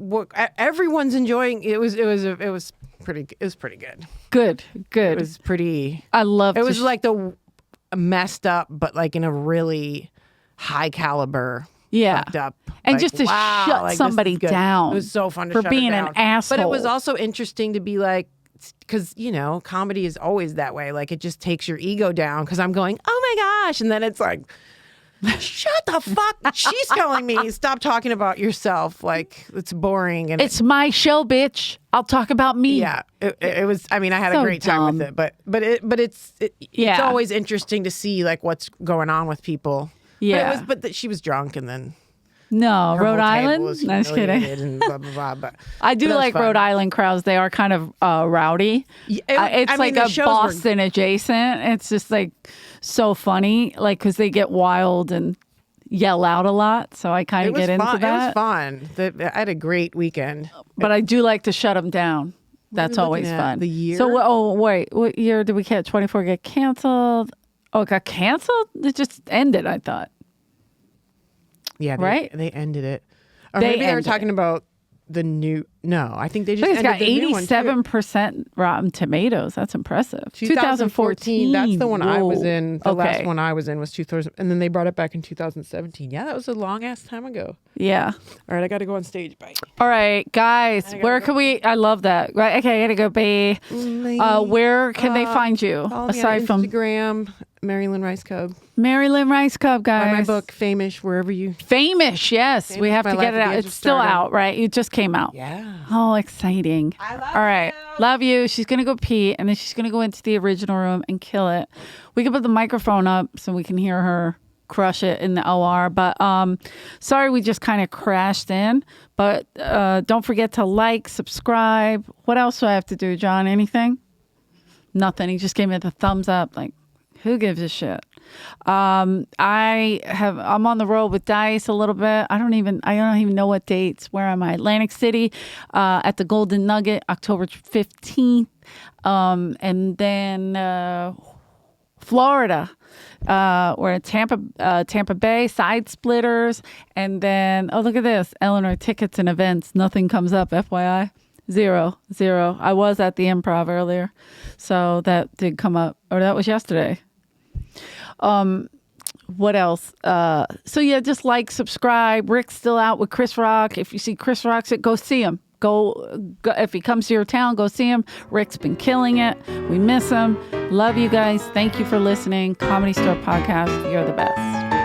Speaker 2: everyone's enjoying. It was pretty good.
Speaker 3: Good.
Speaker 2: It was pretty.
Speaker 3: I love
Speaker 2: It was like the messed up, but like in a really high caliber.
Speaker 3: Yeah.
Speaker 2: Fucked up.
Speaker 3: And
Speaker 2: Like,
Speaker 3: just to
Speaker 2: wow,
Speaker 3: shut
Speaker 2: like, this
Speaker 3: somebody
Speaker 2: is good.
Speaker 3: down
Speaker 2: It was so fun to
Speaker 3: for
Speaker 2: shut her
Speaker 3: being an
Speaker 2: down.
Speaker 3: asshole.
Speaker 2: But it was also interesting to be like, because comedy is always that way. Like it just takes your ego down. Because I'm going, oh my gosh, and then it's like, shut the fuck. She's telling me stop talking about yourself. Like it's boring. And
Speaker 3: It's my show, bitch. I'll talk about me.
Speaker 2: yeah, it was. I mean, I had
Speaker 3: So
Speaker 2: a great time with
Speaker 3: dumb.
Speaker 2: it. But it's
Speaker 3: Yeah.
Speaker 2: always interesting to see like what's going on with people.
Speaker 3: Yeah.
Speaker 2: But she was drunk and then.
Speaker 3: No,
Speaker 2: her
Speaker 3: Rhode
Speaker 2: whole table
Speaker 3: Island?
Speaker 2: was
Speaker 3: No, just kidding.
Speaker 2: humiliated and blah blah blah. But
Speaker 3: I do
Speaker 2: but that was
Speaker 3: like
Speaker 2: fun.
Speaker 3: Rhode Island crowds. They are kind of rowdy.
Speaker 2: Yeah,
Speaker 3: It's
Speaker 2: I mean,
Speaker 3: like
Speaker 2: the
Speaker 3: a
Speaker 2: shows were-
Speaker 3: Boston adjacent. It's just like so funny, like because they get wild and yell out a lot. So I kind
Speaker 2: It
Speaker 3: of
Speaker 2: was
Speaker 3: get into
Speaker 2: fun.
Speaker 3: that.
Speaker 2: It was fun. I had a great weekend.
Speaker 3: But I do like to shut them down. That's
Speaker 2: are we
Speaker 3: always
Speaker 2: looking at?
Speaker 3: fun.
Speaker 2: The year?
Speaker 3: So, wait, what year did we get 24 get canceled? Oh, it got canceled? It just ended, I thought.
Speaker 2: Yeah,
Speaker 3: Right?
Speaker 2: They ended it. Or
Speaker 3: They
Speaker 2: maybe they were
Speaker 3: ended
Speaker 2: talking about the new. No, I think they just
Speaker 3: Look, it's
Speaker 2: ended
Speaker 3: got
Speaker 2: the new one, too.
Speaker 3: 87% Rotten Tomatoes. That's impressive.
Speaker 2: 2014. That's the one I was
Speaker 3: Whoa.
Speaker 2: in. The
Speaker 3: Okay.
Speaker 2: last one I was in was 2000, and then they brought it back in 2017. Yeah, that was a long ass time ago.
Speaker 3: Yeah.
Speaker 2: All right, I got to go on stage. Bye.
Speaker 3: All right, guys,
Speaker 2: gotta
Speaker 3: where
Speaker 2: go.
Speaker 3: can we? I love that. Right. Okay, I gotta go. Bye. Where can they find you
Speaker 2: Follow me
Speaker 3: aside
Speaker 2: on
Speaker 3: from
Speaker 2: Instagram, Mary Lynn Rajskub.
Speaker 3: Mary Lynn Rajskub, guys?
Speaker 2: Buy my book, Famous, wherever you.
Speaker 3: Famous. Yes, we
Speaker 2: Famous,
Speaker 3: have
Speaker 2: My
Speaker 3: to
Speaker 2: Life
Speaker 3: get it
Speaker 2: at the
Speaker 3: out.
Speaker 2: Edge
Speaker 3: It's
Speaker 2: of
Speaker 3: still
Speaker 2: Stardom.
Speaker 3: out, right? It just came out.
Speaker 2: Yeah.
Speaker 3: Oh, exciting.
Speaker 2: I love
Speaker 3: All right.
Speaker 2: you.
Speaker 3: Love you. She's going to go pee and then she's going to go into the original room and kill it. We can put the microphone up so we can hear her crush it in the OR. But sorry, we just kind of crashed in. But don't forget to like, subscribe. What else do I have to do, John? Anything? Nothing. He just gave me the thumbs up. Like, who gives a shit? I'm on the road with Dice a little bit. I don't even know what dates. Where am I? Atlantic City, at the Golden Nugget, October 15th. And then Florida. We're at Tampa Bay, Side Splitters. And then, oh, look at this. Eleanor, tickets and events. Nothing comes up, FYI. Zero. I was at the Improv earlier. So that did come up. Or that was yesterday. What else? So yeah, just like, subscribe. Rick's still out with Chris Rock. If you see Chris Rock's it, go see him. Go if he comes to your town, go see him. Rick's been killing it. We miss him. Love you guys. Thank you for listening. Comedy Store Podcast. You're the best.